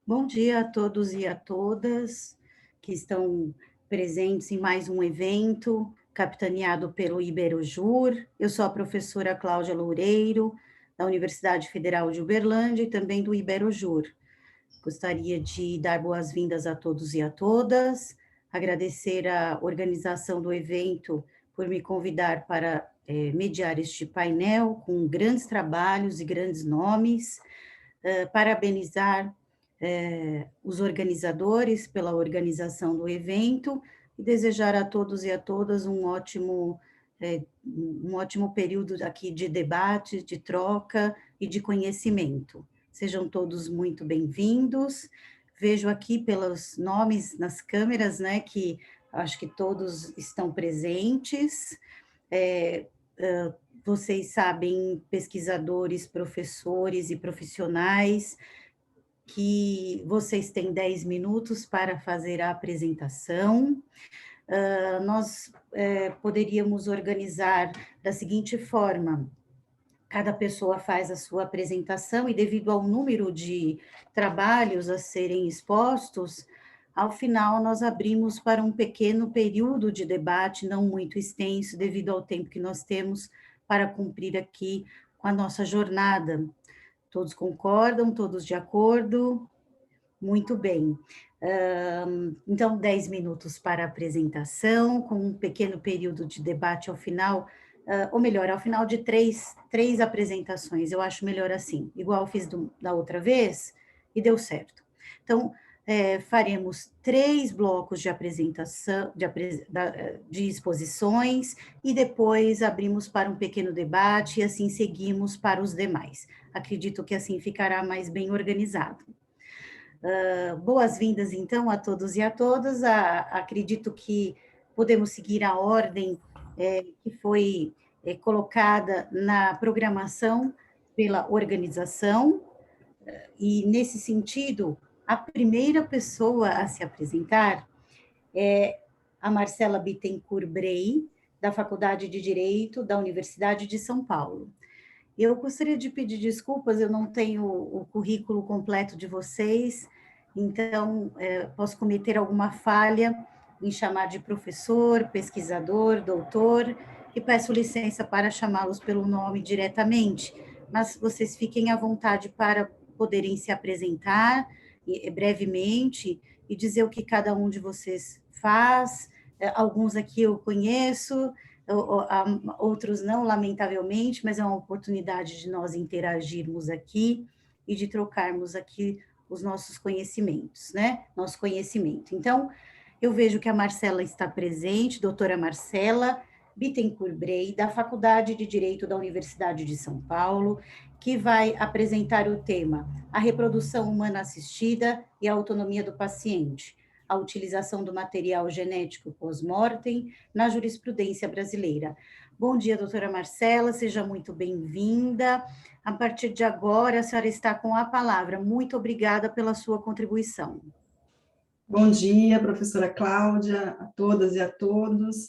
Bom dia a todos e a todas que estão presentes em mais um evento capitaneado pelo Iberojur. Eu sou a professora Cláudia Loureiro, da Universidade Federal de Uberlândia e também do Iberojur. Gostaria de dar boas-vindas a todos e a todas, agradecer a organização do evento por me convidar para mediar este painel com grandes trabalhos e grandes nomes, parabenizar os organizadores pela organização do evento e desejar a todos e a todas um ótimo período aqui de debate, de troca e de conhecimento. Sejam todos muito bem-vindos. Vejo aqui pelos nomes nas câmeras, né, que acho que todos estão presentes. É, Vocês sabem, pesquisadores, professores e profissionais, que vocês têm 10 minutos para fazer a apresentação. Nós poderíamos organizar da seguinte forma: cada pessoa faz a sua apresentação e, devido ao número de trabalhos a serem expostos, ao final nós abrimos para um pequeno período de debate, não muito extenso, devido ao tempo que nós temos para cumprir aqui com a nossa jornada. Todos concordam? Todos de acordo? Muito bem. Então, 10 minutos para a apresentação, com um pequeno período de debate ao final, ou melhor, ao final de três apresentações, eu acho melhor assim, igual eu fiz da outra vez, e deu certo. Então, faremos 3 blocos de apresentação, de exposições, e depois abrimos para um pequeno debate, e assim seguimos para os demais. Acredito que assim ficará mais bem organizado. Boas-vindas, então, a todos e a todas. Acredito que podemos seguir a ordem que foi colocada na programação pela organização, e, nesse sentido, a primeira pessoa a se apresentar é a Marcela Bittencourt Brey, da Faculdade de Direito da Universidade de São Paulo. Eu gostaria de pedir desculpas, eu não tenho o currículo completo de vocês, então posso cometer alguma falha em chamar de professor, pesquisador, doutor, e peço licença para chamá-los pelo nome diretamente, mas vocês fiquem à vontade para poderem se apresentar brevemente e dizer o que cada um de vocês faz. Alguns aqui eu conheço, outros não, lamentavelmente, mas é uma oportunidade de nós interagirmos aqui e de trocarmos aqui os nossos conhecimentos, né? Nosso conhecimento. Então, eu vejo que a Marcela está presente, doutora Marcela Bittencourt Brey, da Faculdade de Direito da Universidade de São Paulo, que vai apresentar o tema A Reprodução Humana Assistida e a Autonomia do Paciente, a utilização do material genético pós-mortem na jurisprudência brasileira. Bom dia, doutora Marcela, seja muito bem-vinda. A partir de agora, a senhora está com a palavra. Muito obrigada pela sua contribuição. Bom dia, professora Cláudia, a todas e a todos.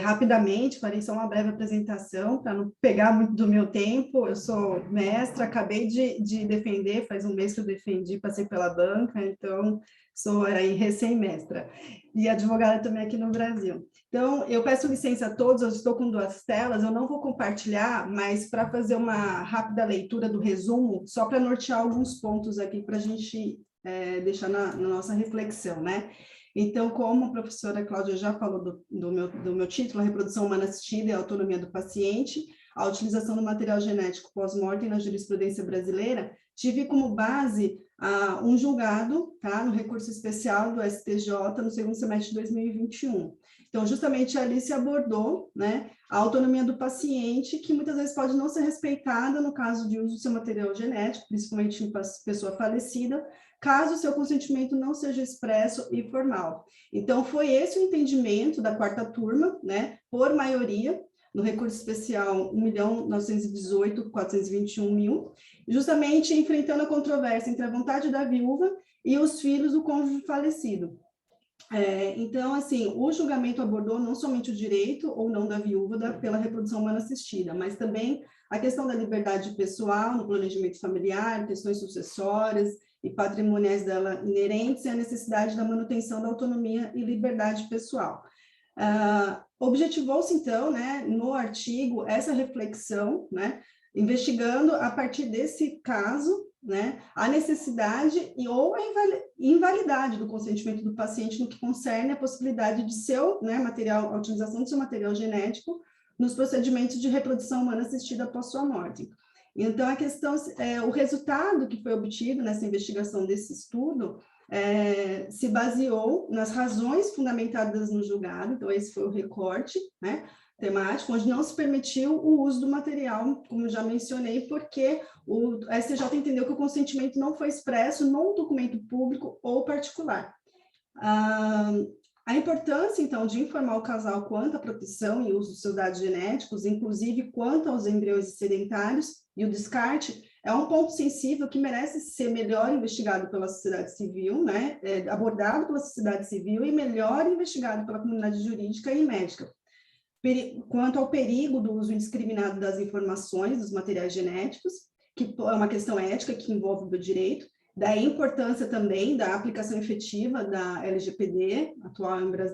Rapidamente, farei só uma breve apresentação, para não pegar muito do meu tempo. Eu sou mestra, acabei de defender, faz um mês que eu defendi, passei pela banca, então sou aí recém-mestra. E advogada também aqui no Brasil. Então, eu peço licença a todos, eu estou com 2 telas, eu não vou compartilhar, mas para fazer uma rápida leitura do resumo, só para nortear alguns pontos aqui para a gente deixar na nossa reflexão, né? Então, como a professora Cláudia já falou do meu título, a reprodução humana assistida e a autonomia do paciente, a utilização do material genético pós-mortem na jurisprudência brasileira, tive como base um julgado, tá, no recurso especial do STJ no segundo semestre de 2021. Então, justamente ali se abordou, né, a autonomia do paciente, que muitas vezes pode não ser respeitada no caso de uso do seu material genético, principalmente em pessoa falecida, caso o seu consentimento não seja expresso e formal. Então, foi esse o entendimento da 4ª turma, né, por maioria, no recurso especial 1.918.421.000, justamente enfrentando a controvérsia entre a vontade da viúva e os filhos do cônjuge falecido. Então, assim, o julgamento abordou não somente o direito ou não da viúva pela reprodução humana assistida, mas também a questão da liberdade pessoal no planejamento familiar, questões sucessórias, e patrimoniais dela inerentes e a necessidade da manutenção da autonomia e liberdade pessoal. Objetivou-se, então, né, no artigo, essa reflexão, né, investigando a partir desse caso, né, a necessidade ou a invalidade do consentimento do paciente no que concerne a possibilidade de seu, né, material, a utilização do seu material genético nos procedimentos de reprodução humana assistida após sua morte. Então, a questão, o resultado que foi obtido nessa investigação desse estudo se baseou nas razões fundamentadas no julgado, então esse foi o recorte, né, temático, onde não se permitiu o uso do material, como eu já mencionei, porque o STJ entendeu que o consentimento não foi expresso num documento público ou particular. A importância, então, de informar o casal quanto à proteção e uso dos seus dados genéticos, inclusive quanto aos embriões sedentários e o descarte, é um ponto sensível que merece ser melhor investigado pela sociedade civil, né? Abordado pela sociedade civil e melhor investigado pela comunidade jurídica e médica. Quanto ao perigo do uso indiscriminado das informações, dos materiais genéticos, que é uma questão ética que envolve o direito, da importância também da aplicação efetiva da LGPD,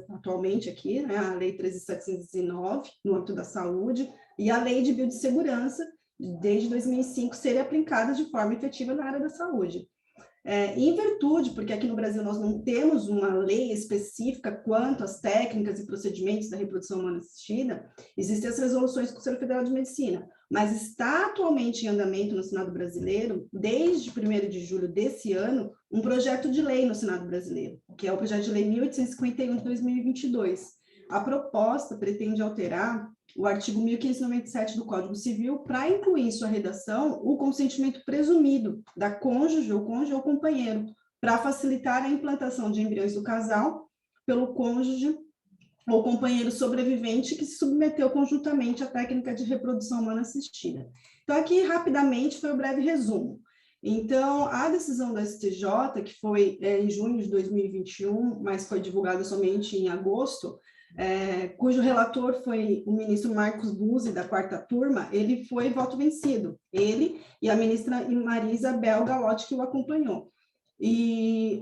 atualmente aqui, né, a Lei 13.709, no âmbito da saúde, e a Lei de Biossegurança, desde 2005, serem aplicadas de forma efetiva na área da saúde. Em virtude, porque aqui no Brasil nós não temos uma lei específica quanto às técnicas e procedimentos da reprodução humana assistida, existem as resoluções do Conselho Federal de Medicina, mas está atualmente em andamento no Senado brasileiro, desde 1º de julho desse ano, um projeto de lei no Senado brasileiro, que é o projeto de lei 1851 de 2022. A proposta pretende alterar o artigo 1597 do Código Civil para incluir em sua redação o consentimento presumido da cônjuge ou companheiro, para facilitar a implantação de embriões do casal pelo cônjuge ou companheiro sobrevivente que se submeteu conjuntamente à técnica de reprodução humana assistida. Então, aqui, rapidamente, foi o breve resumo. Então, a decisão da STJ, que foi em junho de 2021, mas foi divulgada somente em agosto, cujo relator foi o ministro Marcos Buzzi, da 4ª turma, ele foi voto vencido, ele e a ministra Maria Isabel Galotti, que o acompanhou. E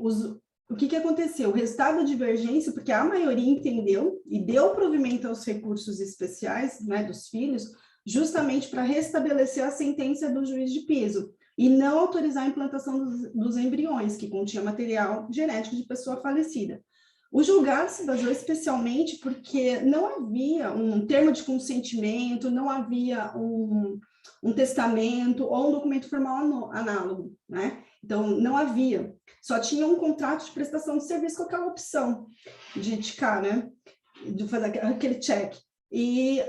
o que aconteceu? O resultado da divergência, porque a maioria entendeu e deu provimento aos recursos especiais, né, dos filhos, justamente para restabelecer a sentença do juiz de piso e não autorizar a implantação dos embriões, que continha material genético de pessoa falecida. O julgado se baseou especialmente porque não havia um termo de consentimento, não havia um testamento ou um documento formal análogo, né? Então, não havia. Só tinha um contrato de prestação de serviço com aquela opção de ticar, né? De fazer aquele check. E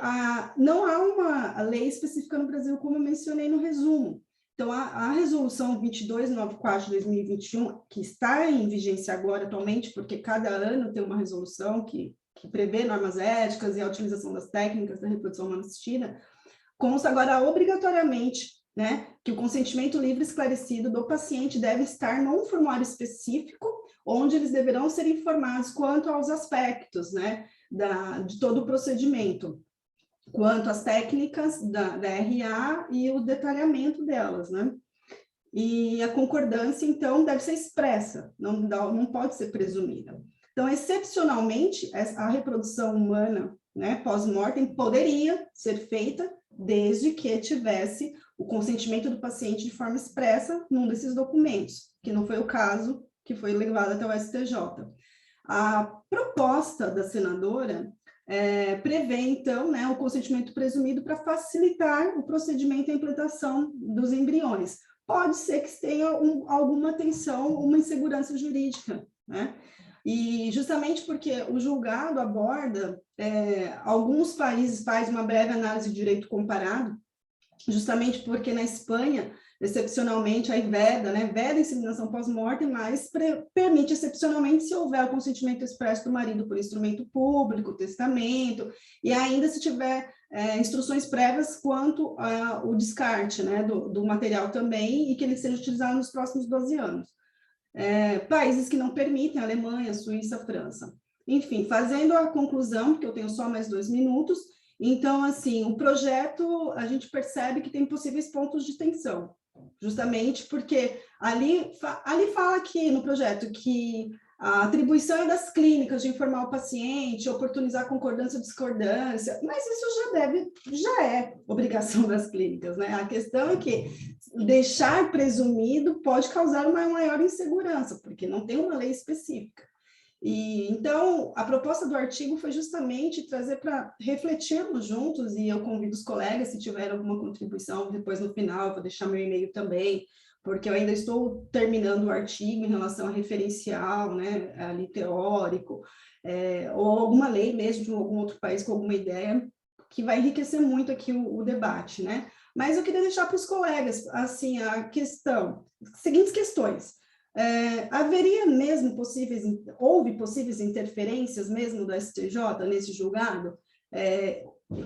não há uma lei específica no Brasil, como eu mencionei no resumo. Então, a resolução 2294 de 2021, que está em vigência agora atualmente, porque cada ano tem uma resolução que prevê normas éticas e a utilização das técnicas da reprodução humana assistida, consta agora obrigatoriamente, né, que o consentimento livre e esclarecido do paciente deve estar num formulário específico, onde eles deverão ser informados quanto aos aspectos, né, de todo o procedimento, quanto às técnicas da RA e o detalhamento delas, né? E a concordância, então, deve ser expressa, não pode ser presumida. Então, excepcionalmente, a reprodução humana, né, pós-mortem, poderia ser feita desde que tivesse o consentimento do paciente de forma expressa num desses documentos, que não foi o caso que foi levado até o STJ. A proposta da senadora prevê, então, né, o consentimento presumido para facilitar o procedimento e a implantação dos embriões. Pode ser que tenha alguma tensão, uma insegurança jurídica, né? E justamente porque o julgado aborda, alguns países faz uma breve análise de direito comparado, justamente porque na Espanha, excepcionalmente, aí veda a inseminação pós-mortem, mas permite excepcionalmente se houver o consentimento expresso do marido por instrumento público, testamento, e ainda se tiver instruções prévias quanto ao descarte, né, do material também, e que ele seja utilizado nos próximos 12 anos. Países que não permitem, Alemanha, Suíça, França. Enfim, fazendo a conclusão, porque eu tenho só mais 2 minutos, então, assim, o projeto, a gente percebe que tem possíveis pontos de tensão. justamente porque ali fala aqui no projeto que a atribuição é das clínicas de informar o paciente, oportunizar concordância ou discordância, mas isso já é obrigação das clínicas, né? A questão é que deixar presumido pode causar uma maior insegurança, porque não tem uma lei específica. E então, a proposta do artigo foi justamente trazer para refletirmos juntos, e eu convido os colegas, se tiver alguma contribuição, depois no final, eu vou deixar meu e-mail também, porque eu ainda estou terminando o artigo em relação a referencial, né, ali teórico, ou alguma lei mesmo de algum outro país com alguma ideia, que vai enriquecer muito aqui o debate, né? Mas eu queria deixar para os colegas, assim, seguintes questões. Haveria mesmo houve possíveis interferências mesmo do STJ nesse julgado?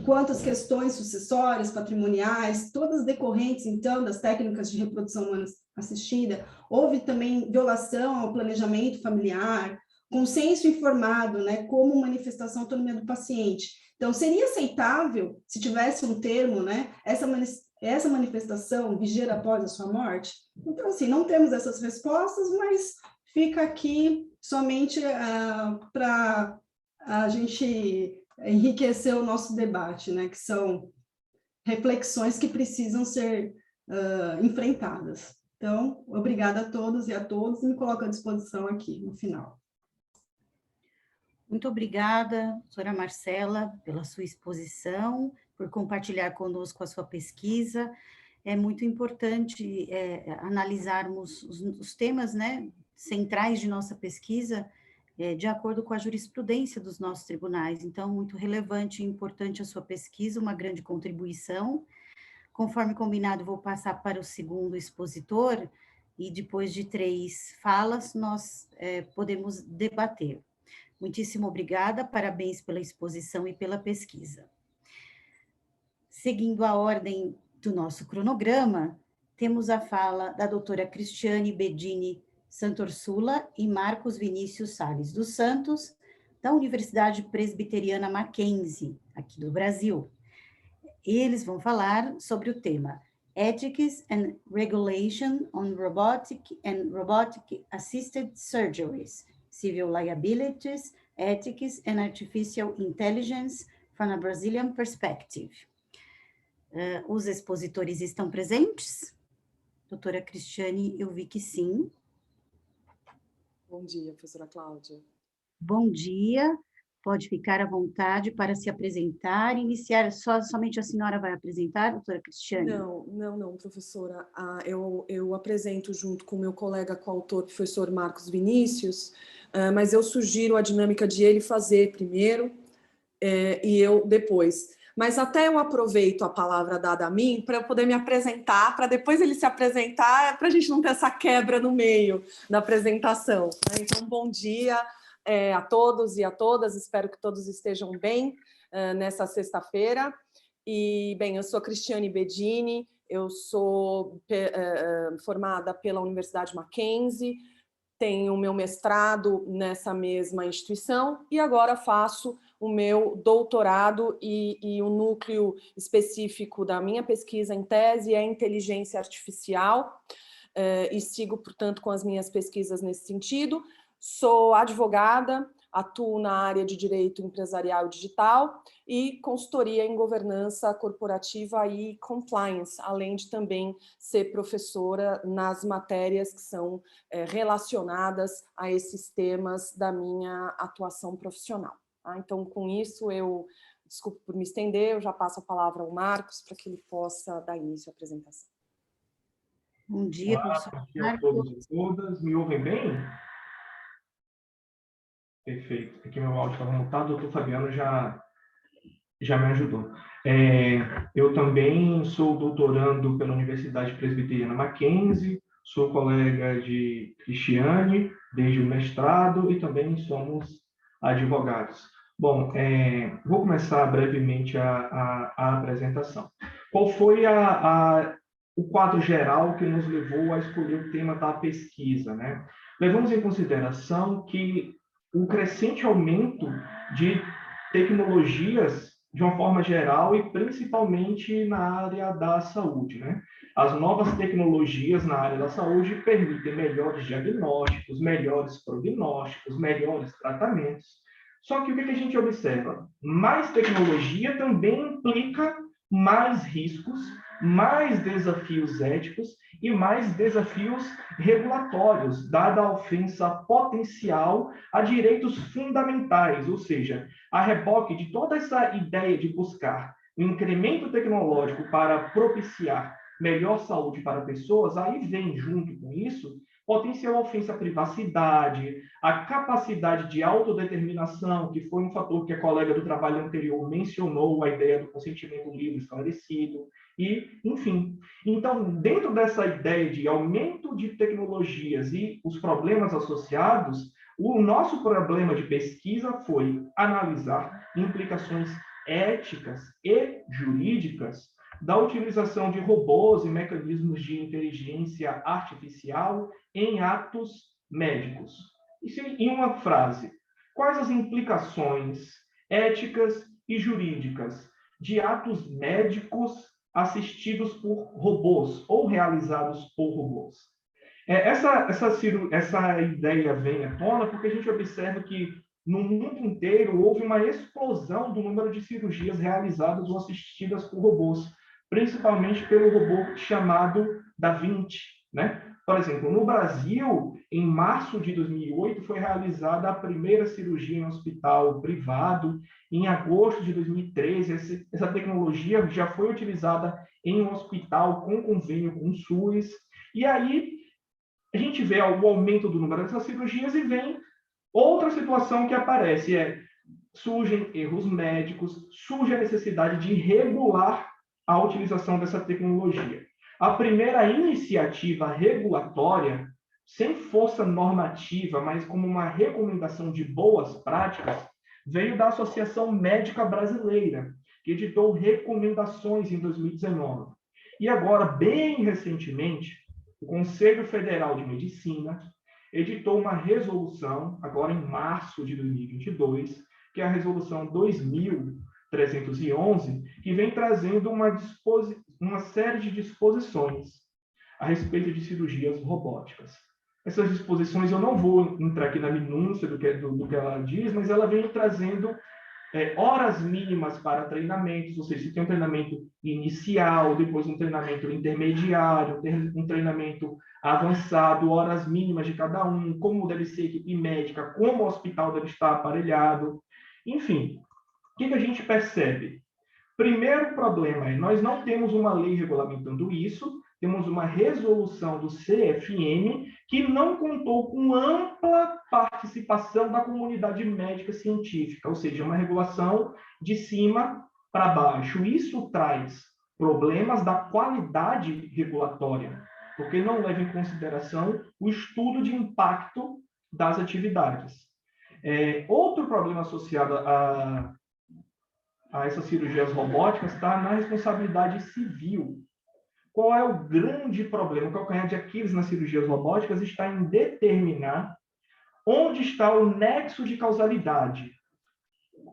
Quanto às questões sucessórias, patrimoniais, todas decorrentes, então, das técnicas de reprodução humana assistida, houve também violação ao planejamento familiar, consenso informado, né, como manifestação da autonomia do paciente. Então, seria aceitável, se tivesse um termo, né, essa manifestação vigia após a sua morte? Então, assim, não temos essas respostas, mas fica aqui somente para a gente enriquecer o nosso debate, né? Que são reflexões que precisam ser enfrentadas. Então, obrigada a todos e a todos, e me coloco à disposição aqui no final. Muito obrigada, doutora Marcela, pela sua exposição, por compartilhar conosco a sua pesquisa. É muito importante analisarmos os temas, né, centrais de nossa pesquisa, de acordo com a jurisprudência dos nossos tribunais. Então, muito relevante e importante a sua pesquisa, uma grande contribuição. Conforme combinado, vou passar para o segundo expositor, e depois de 3 falas, nós podemos debater. Muitíssimo obrigada, parabéns pela exposição e pela pesquisa. Seguindo a ordem do nosso cronograma, temos a fala da doutora Cristiane Bedini Santorsula e Marcos Vinícius Salles dos Santos, da Universidade Presbiteriana Mackenzie, aqui do Brasil. Eles vão falar sobre o tema Ethics and Regulation on Robotic and Robotic Assisted Surgeries, Civil Liabilities, Ethics and Artificial Intelligence from a Brazilian Perspective. Os expositores estão presentes? Doutora Cristiane, eu vi que sim. Bom dia, professora Cláudia. Bom dia, pode ficar à vontade para se apresentar, iniciar, somente a senhora vai apresentar, doutora Cristiane? Não, professora, eu apresento junto com o meu colega coautor, professor Marcos Vinícius, mas eu sugiro a dinâmica de ele fazer primeiro e eu depois. Mas até eu aproveito a palavra dada a mim para eu poder me apresentar, para depois ele se apresentar, para a gente não ter essa quebra no meio da apresentação. Né? Então, bom dia a todos e a todas, espero que todos estejam bem nessa sexta-feira. E, bem, eu sou Cristiane Bedini, eu sou formada pela Universidade Mackenzie, tenho o meu mestrado nessa mesma instituição e agora faço o meu doutorado e o núcleo específico da minha pesquisa em tese é inteligência artificial e sigo, portanto, com as minhas pesquisas nesse sentido. Sou advogada, atuo na área de direito empresarial e digital e consultoria em governança corporativa e compliance, além de também ser professora nas matérias que são relacionadas a esses temas da minha atuação profissional. Tá? Então, com isso, desculpe por me estender, eu já passo a palavra ao Marcos para que ele possa dar início à apresentação. Bom dia, professor Marcos. Bom dia a todos e todas. Me ouvem bem? Perfeito. Aqui meu áudio estava mutado, o doutor Fabiano já me ajudou. Eu também sou doutorando pela Universidade Presbiteriana Mackenzie, sou colega de Cristiane, desde o mestrado, e também somos advogados. Bom, vou começar brevemente a apresentação. Qual foi o quadro geral que nos levou a escolher o tema da pesquisa, né? Levamos em consideração que o crescente aumento de tecnologias de uma forma geral e principalmente na área da saúde, né? As novas tecnologias na área da saúde permitem melhores diagnósticos, melhores prognósticos, melhores tratamentos. Só que o que a gente observa? Mais tecnologia também implica mais riscos, mais desafios éticos e mais desafios regulatórios, dada a ofensa potencial a direitos fundamentais, ou seja, a reboque de toda essa ideia de buscar um incremento tecnológico para propiciar melhor saúde para pessoas, aí vem junto com isso potencial ofensa à privacidade, a capacidade de autodeterminação, que foi um fator que a colega do trabalho anterior mencionou, a ideia do consentimento livre esclarecido, e, enfim. Então, dentro dessa ideia de aumento de tecnologias e os problemas associados, o nosso problema de pesquisa foi analisar implicações éticas e jurídicas da utilização de robôs e mecanismos de inteligência artificial em atos médicos. Isso em uma frase. Quais as implicações éticas e jurídicas de atos médicos assistidos por robôs ou realizados por robôs? Essa ideia vem à tona porque a gente observa que no mundo inteiro houve uma explosão do número de cirurgias realizadas ou assistidas por robôs, principalmente pelo robô chamado Da Vinci, né? Por exemplo, no Brasil, em março de 2008, foi realizada a primeira cirurgia em um hospital privado. Em agosto de 2013, essa tecnologia já foi utilizada em um hospital com convênio com o SUS. E aí, a gente vê o aumento do número dessas cirurgias e vem outra situação que aparece, surgem erros médicos, surge a necessidade de regular a utilização dessa tecnologia. A primeira iniciativa regulatória, sem força normativa, mas como uma recomendação de boas práticas, veio da Associação Médica Brasileira, que editou recomendações em 2019. E agora, bem recentemente, o Conselho Federal de Medicina editou uma resolução, agora em março de 2022, que é a Resolução 2311, que vem trazendo uma série de disposições a respeito de cirurgias robóticas. Essas disposições, eu não vou entrar aqui na minúcia do que ela diz, mas ela vem trazendo horas mínimas para treinamentos, ou seja, se tem um treinamento inicial, depois um treinamento intermediário, um treinamento avançado, horas mínimas de cada um, como deve ser a equipe médica, como o hospital deve estar aparelhado. Enfim, o que a gente percebe? Primeiro problema nós não temos uma lei regulamentando isso, temos uma resolução do CFM que não contou com ampla participação da comunidade médica científica, ou seja, uma regulação de cima para baixo. Isso traz problemas da qualidade regulatória, porque não leva em consideração o estudo de impacto das atividades. Outro problema associado a essas cirurgias robóticas está na responsabilidade civil. Qual é o grande problema? O calcanhar de Aquiles nas cirurgias robóticas está em determinar onde está o nexo de causalidade.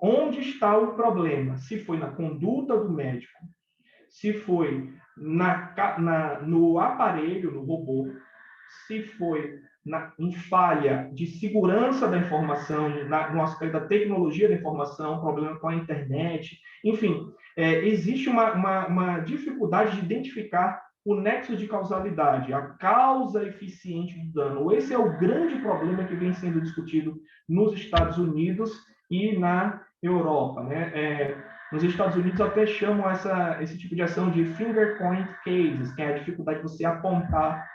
Onde está o problema? Se foi na conduta do médico, se foi no aparelho, no robô, se foi em falha de segurança da informação, no aspecto da tecnologia da informação, problema com a internet, enfim, existe uma dificuldade de identificar o nexo de causalidade, a causa eficiente do dano. Esse é o grande problema que vem sendo discutido nos Estados Unidos e na Europa, né? Nos Estados Unidos até chamam esse tipo de ação de finger point cases, que é a dificuldade de você apontar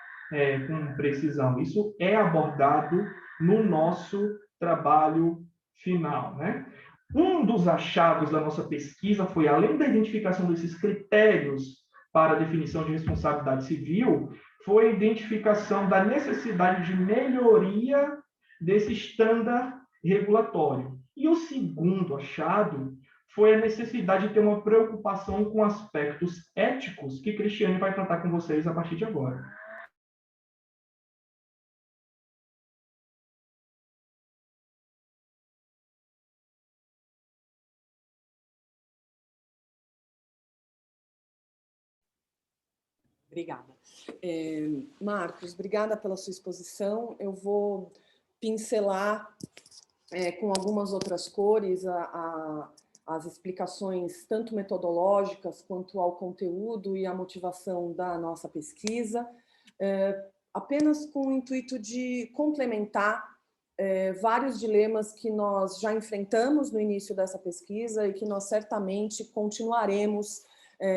com precisão. Isso é abordado no nosso trabalho final, né? Um dos achados da nossa pesquisa foi, além da identificação desses critérios para a definição de responsabilidade civil, foi a identificação da necessidade de melhoria desse estándar regulatório. E o segundo achado foi a necessidade de ter uma preocupação com aspectos éticos que Cristiane vai tratar com vocês a partir de agora. Obrigada. Marcos, obrigada pela sua exposição. Eu vou pincelar com algumas outras cores as explicações tanto metodológicas quanto ao conteúdo e à motivação da nossa pesquisa, apenas com o intuito de complementar vários dilemas que nós já enfrentamos no início dessa pesquisa e que nós certamente continuaremos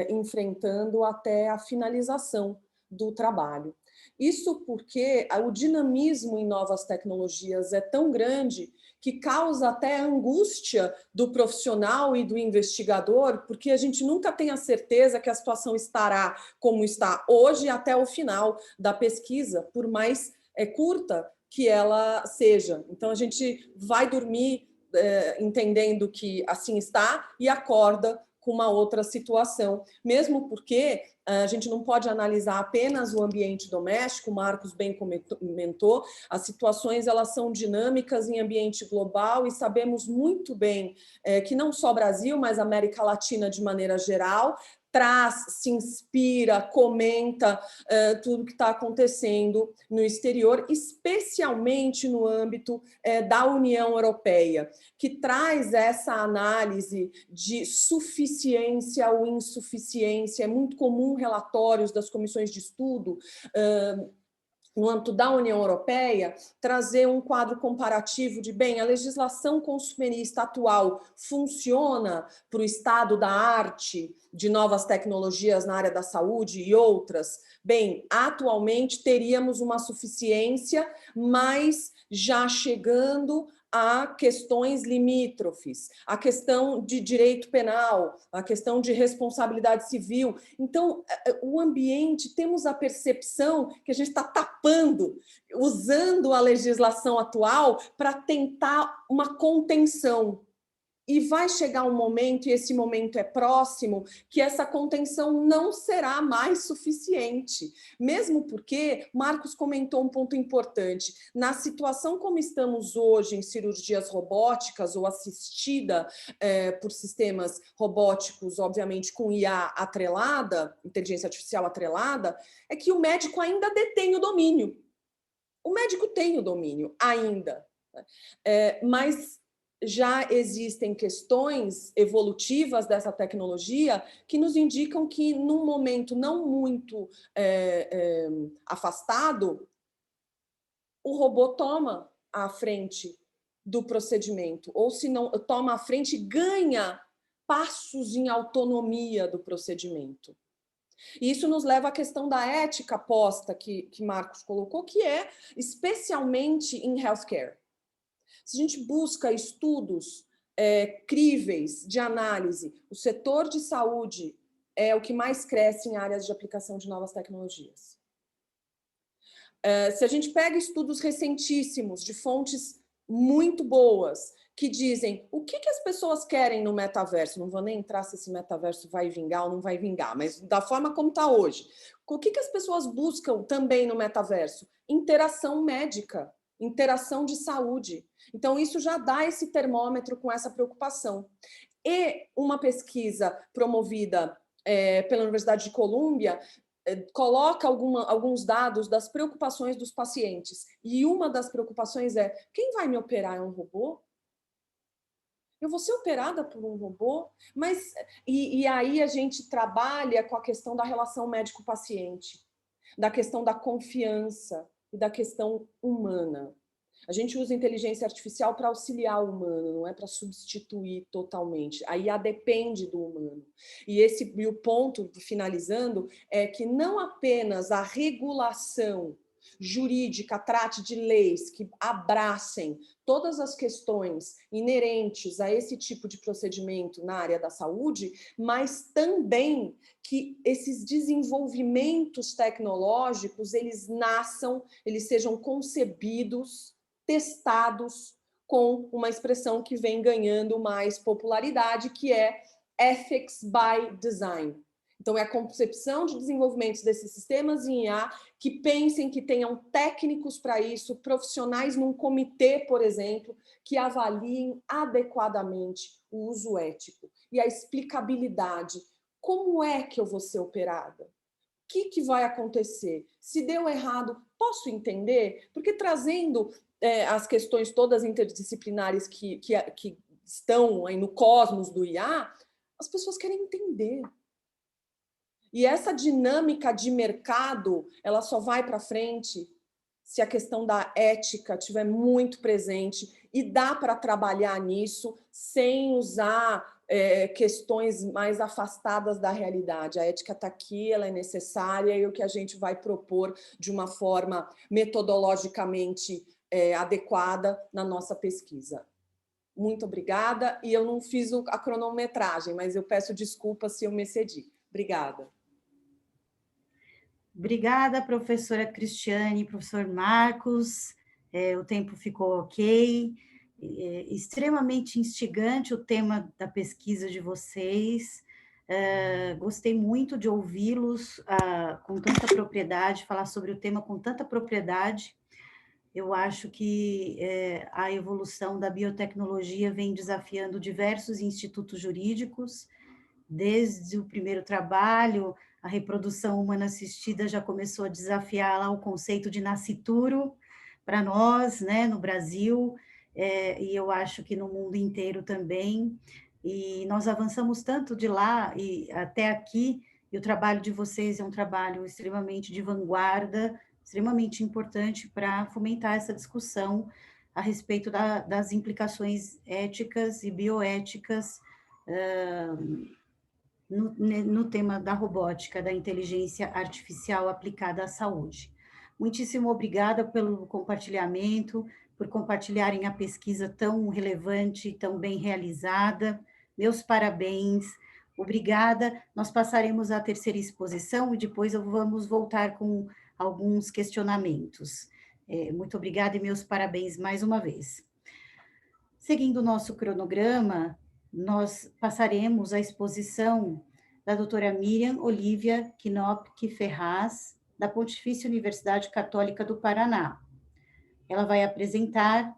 enfrentando até a finalização do trabalho. Isso porque o dinamismo em novas tecnologias é tão grande que causa até angústia do profissional e do investigador, porque a gente nunca tem a certeza que a situação estará como está hoje até o final da pesquisa, por mais curta que ela seja. Então, a gente vai dormir entendendo que assim está e acorda com uma outra situação, mesmo porque a gente não pode analisar apenas o ambiente doméstico, o Marcos bem comentou, as situações elas são dinâmicas em ambiente global e sabemos muito bem que não só Brasil, mas América Latina de maneira geral, traz, se inspira, comenta tudo que está acontecendo no exterior, especialmente no âmbito da União Europeia, que traz essa análise de suficiência ou insuficiência. É muito comum relatórios das comissões de estudo no âmbito da União Europeia, trazer um quadro comparativo de, bem, a legislação consumerista atual funciona para o estado da arte, de novas tecnologias na área da saúde e outras? Bem, atualmente teríamos uma suficiência, mas já chegando a questões limítrofes, a questão de direito penal, a questão de responsabilidade civil. Então, o ambiente, temos a percepção que a gente está tapando, usando a legislação atual para tentar uma contenção. E vai chegar um momento, e esse momento é próximo, que essa contenção não será mais suficiente. Mesmo porque, Marcos comentou um ponto importante, na situação como estamos hoje em cirurgias robóticas ou assistida por sistemas robóticos, obviamente com IA atrelada, inteligência artificial atrelada, é que o médico ainda detém o domínio. O médico tem o domínio ainda, mas já existem questões evolutivas dessa tecnologia que nos indicam que, num momento não muito afastado, o robô toma a frente do procedimento, ou se não toma a frente, ganha passos em autonomia do procedimento. E isso nos leva à questão da ética posta que Marcos colocou, que é especialmente em healthcare. Se a gente busca estudos críveis de análise, o setor de saúde é o que mais cresce em áreas de aplicação de novas tecnologias. Se a gente pega estudos recentíssimos, de fontes muito boas, que dizem o que as pessoas querem no metaverso, não vou nem entrar se esse metaverso vai vingar ou não vai vingar, mas da forma como está hoje, o que as pessoas buscam também no metaverso? Interação médica, interação de saúde. Então, isso já dá esse termômetro com essa preocupação. E uma pesquisa promovida pela Universidade de Colômbia coloca alguns dados das preocupações dos pacientes. E uma das preocupações é, quem vai me operar é um robô? Eu vou ser operada por um robô? Mas, e aí a gente trabalha com a questão da relação médico-paciente, da questão da confiança e da questão humana. A gente usa inteligência artificial para auxiliar o humano, não é para substituir totalmente. Aí depende do humano. E o ponto, finalizando, é que não apenas a regulação jurídica trate de leis que abracem todas as questões inerentes a esse tipo de procedimento na área da saúde, mas também que esses desenvolvimentos tecnológicos, eles nasçam, eles sejam concebidos, testados com uma expressão que vem ganhando mais popularidade, que é Ethics by Design. Então, é a concepção de desenvolvimentos desses sistemas em IA que pensem, que tenham técnicos para isso, profissionais num comitê, por exemplo, que avaliem adequadamente o uso ético e a explicabilidade. Como é que eu vou ser operada? que vai acontecer? Se deu errado, posso entender? Porque trazendo as questões todas interdisciplinares que estão aí no cosmos do IA, as pessoas querem entender. E essa dinâmica de mercado, ela só vai para frente se a questão da ética estiver muito presente, e dá para trabalhar nisso sem usar questões mais afastadas da realidade. A ética está aqui, ela é necessária, e o que a gente vai propor de uma forma metodologicamente adequada na nossa pesquisa. Muito obrigada, e eu não fiz a cronometragem, mas eu peço desculpas se eu me excedi. Obrigada. Obrigada, professora Cristiane, professor Marcos. O tempo ficou ok. Extremamente instigante o tema da pesquisa de vocês. Gostei muito de ouvi-los com tanta propriedade, falar sobre o tema com tanta propriedade. Eu acho que a evolução da biotecnologia vem desafiando diversos institutos jurídicos, desde o primeiro trabalho. A reprodução humana assistida já começou a desafiar lá o conceito de nascituro para nós, né, no Brasil, e eu acho que no mundo inteiro também, e nós avançamos tanto de lá e até aqui, e o trabalho de vocês é um trabalho extremamente de vanguarda, extremamente importante para fomentar essa discussão a respeito das implicações éticas e bioéticas no tema da robótica, da inteligência artificial aplicada à saúde. Muitíssimo obrigada pelo compartilhamento, por compartilharem a pesquisa tão relevante, tão bem realizada. Meus parabéns. Obrigada. Nós passaremos à terceira exposição e depois vamos voltar com alguns questionamentos. Muito obrigada e meus parabéns mais uma vez. Seguindo o nosso cronograma, nós passaremos à exposição da doutora Miriam Olívia Knopke Ferraz, da Pontifícia Universidade Católica do Paraná. Ela vai apresentar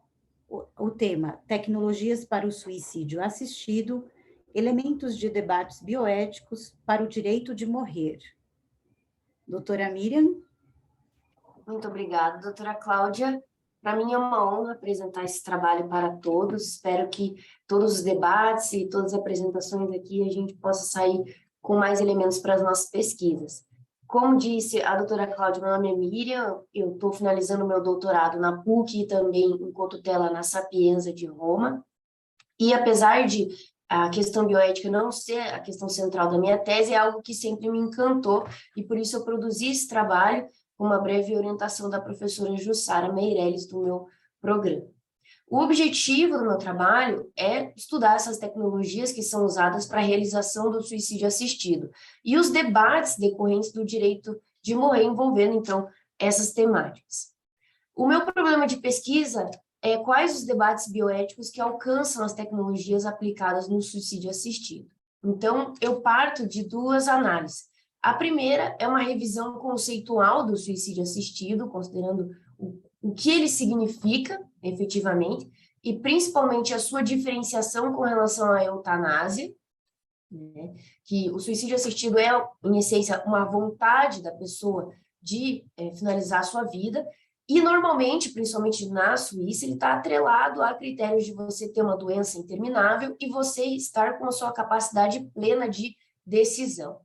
o tema Tecnologias para o Suicídio Assistido, Elementos de Debates Bioéticos para o Direito de Morrer. Doutora Miriam? Muito obrigada, doutora Cláudia. Para mim é uma honra apresentar esse trabalho para todos. Espero que todos os debates e todas as apresentações aqui a gente possa sair com mais elementos para as nossas pesquisas. Como disse a doutora Cláudia, meu nome é Miriam, eu estou finalizando meu doutorado na PUC e também em cotutela na Sapienza de Roma. E apesar de a questão bioética não ser a questão central da minha tese, é algo que sempre me encantou, e por isso eu produzi esse trabalho com uma breve orientação da professora Jussara Meirelles do meu programa. O objetivo do meu trabalho é estudar essas tecnologias que são usadas para a realização do suicídio assistido e os debates decorrentes do direito de morrer envolvendo, então, essas temáticas. O meu problema de pesquisa é quais os debates bioéticos que alcançam as tecnologias aplicadas no suicídio assistido. Então, eu parto de duas análises. A primeira é uma revisão conceitual do suicídio assistido, considerando o que ele significa, efetivamente, e principalmente a sua diferenciação com relação à eutanásia, né? Que o suicídio assistido é, em essência, uma vontade da pessoa de finalizar a sua vida, e normalmente, principalmente na Suíça, ele está atrelado a critérios de você ter uma doença interminável e você estar com a sua capacidade plena de decisão.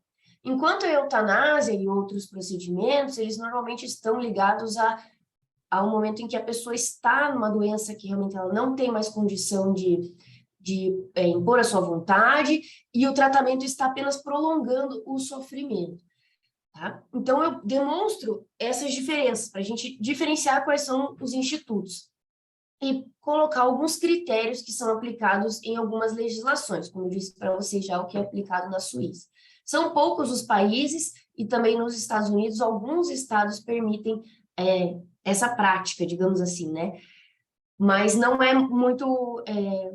Enquanto a eutanásia e outros procedimentos, eles normalmente estão ligados ao momento em que a pessoa está numa doença que realmente ela não tem mais condição de impor a sua vontade, e o tratamento está apenas prolongando o sofrimento. Tá? Então, eu demonstro essas diferenças, para a gente diferenciar quais são os institutos, e colocar alguns critérios que são aplicados em algumas legislações, como eu disse para vocês já, o que é aplicado na Suíça. São poucos os países, e também nos Estados Unidos, alguns estados permitem essa prática, digamos assim, né? Mas não é muito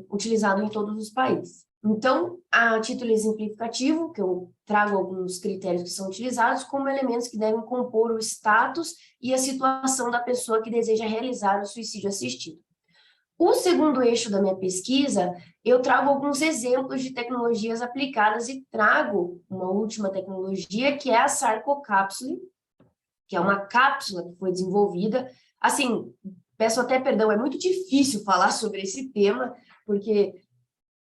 utilizado em todos os países. Então, a título exemplificativo, que eu trago alguns critérios que são utilizados como elementos que devem compor o status e a situação da pessoa que deseja realizar o suicídio assistido. O segundo eixo da minha pesquisa, eu trago alguns exemplos de tecnologias aplicadas e trago uma última tecnologia, que é a sarcocápsule, que é uma cápsula que foi desenvolvida. Assim, peço até perdão, é muito difícil falar sobre esse tema, porque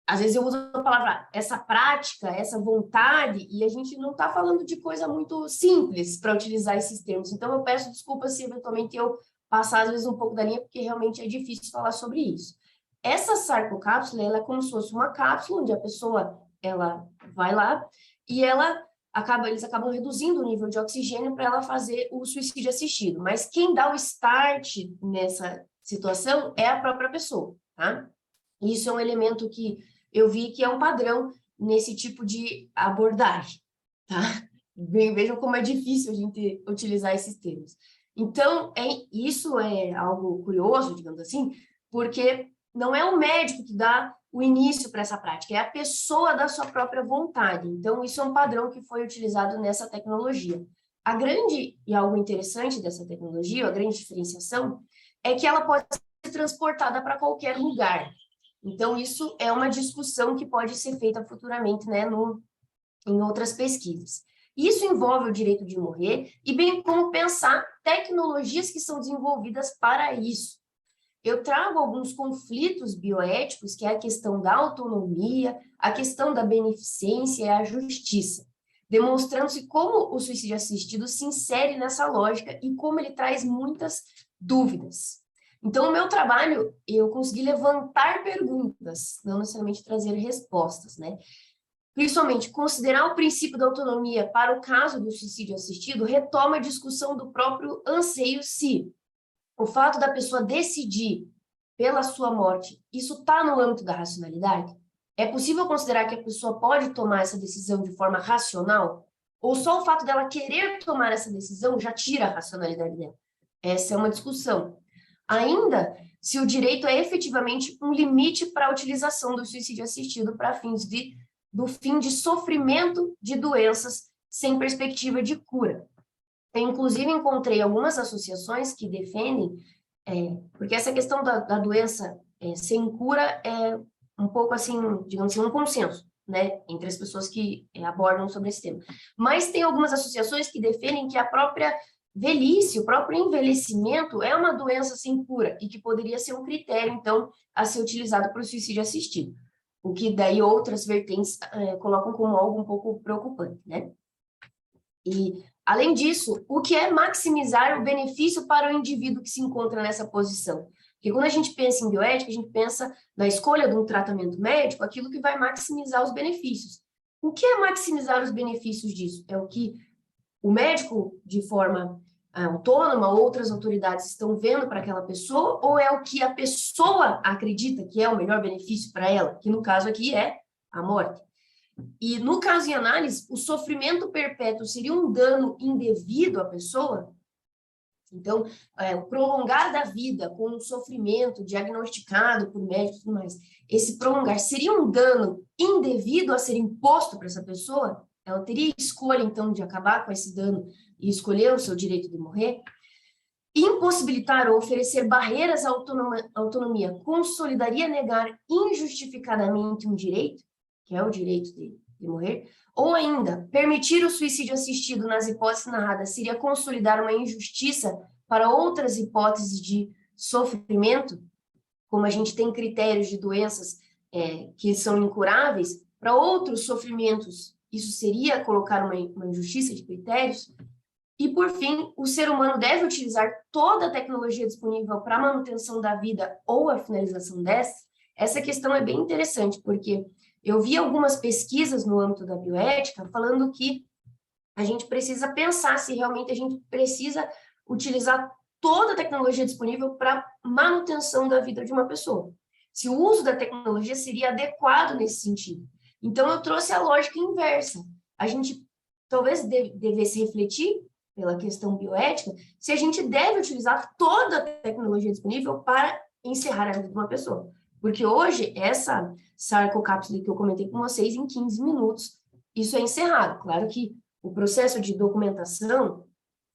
às vezes eu uso a palavra essa prática, essa vontade, e a gente não está falando de coisa muito simples para utilizar esses termos. Então, eu peço desculpas se eventualmente eu passar, às vezes, um pouco da linha, porque realmente é difícil falar sobre isso. Essa sarcocápsula, ela é como se fosse uma cápsula, onde a pessoa, ela vai lá, e eles acabam reduzindo o nível de oxigênio para ela fazer o suicídio assistido. Mas quem dá o start nessa situação é a própria pessoa, tá? Isso é um elemento que eu vi que é um padrão nesse tipo de abordagem, tá? Vejam como é difícil a gente utilizar esses termos. Então, isso é algo curioso, digamos assim, porque não é o médico que dá o início para essa prática, é a pessoa da sua própria vontade. Então, isso é um padrão que foi utilizado nessa tecnologia. A grande e algo interessante dessa tecnologia, a grande diferenciação, é que ela pode ser transportada para qualquer lugar. Então, isso é uma discussão que pode ser feita futuramente, né, em outras pesquisas. Isso envolve o direito de morrer e bem como pensar tecnologias que são desenvolvidas para isso. Eu trago alguns conflitos bioéticos, que é a questão da autonomia, a questão da beneficência e a justiça, demonstrando-se como o suicídio assistido se insere nessa lógica e como ele traz muitas dúvidas. Então, o meu trabalho, eu consegui levantar perguntas, não necessariamente trazer respostas, né? Principalmente, considerar o princípio da autonomia para o caso do suicídio assistido retoma a discussão do próprio anseio se o fato da pessoa decidir pela sua morte, isso está no âmbito da racionalidade? É possível considerar que a pessoa pode tomar essa decisão de forma racional? Ou só o fato dela querer tomar essa decisão já tira a racionalidade dela? Essa é uma discussão. Ainda, se o direito é efetivamente um limite para a utilização do suicídio assistido para fins do fim de sofrimento de doenças sem perspectiva de cura. Eu, inclusive, encontrei algumas associações que defendem, porque essa questão da doença sem cura é um pouco assim, digamos assim, um consenso, né, entre as pessoas que abordam sobre esse tema. Mas tem algumas associações que defendem que a própria velhice, o próprio envelhecimento é uma doença sem cura e que poderia ser um critério, então, a ser utilizado para o suicídio assistido. O que daí outras vertentes colocam como algo um pouco preocupante, né? E, além disso, o que é maximizar o benefício para o indivíduo que se encontra nessa posição? Porque quando a gente pensa em bioética, a gente pensa na escolha de um tratamento médico, aquilo que vai maximizar os benefícios. O que é maximizar os benefícios disso? É o que o médico, de forma autônoma, outras autoridades estão vendo para aquela pessoa, ou é o que a pessoa acredita que é o melhor benefício para ela, que no caso aqui é a morte. E no caso em análise, o sofrimento perpétuo seria um dano indevido à pessoa? Então, o prolongar da vida com um sofrimento diagnosticado por médicos e tudo mais, esse prolongar seria um dano indevido a ser imposto para essa pessoa? Ela teria escolha, então, de acabar com esse dano e escolher o seu direito de morrer? Impossibilitar ou oferecer barreiras à autonomia consolidaria negar injustificadamente um direito, que é o direito de morrer? Ou ainda, permitir o suicídio assistido nas hipóteses narradas seria consolidar uma injustiça para outras hipóteses de sofrimento, como a gente tem critérios de doenças que são incuráveis, para outros sofrimentos, isso seria colocar uma injustiça de critérios? E, por fim, o ser humano deve utilizar toda a tecnologia disponível para a manutenção da vida ou a finalização dessa? Essa questão é bem interessante, porque eu vi algumas pesquisas no âmbito da bioética falando que a gente precisa pensar se realmente a gente precisa utilizar toda a tecnologia disponível para manutenção da vida de uma pessoa. Se o uso da tecnologia seria adequado nesse sentido. Então, eu trouxe a lógica inversa. A gente talvez devesse refletir, pela questão bioética, se a gente deve utilizar toda a tecnologia disponível para encerrar a vida de uma pessoa. Porque hoje, essa sarcocápsula que eu comentei com vocês, em 15 minutos, isso é encerrado. Claro que o processo de documentação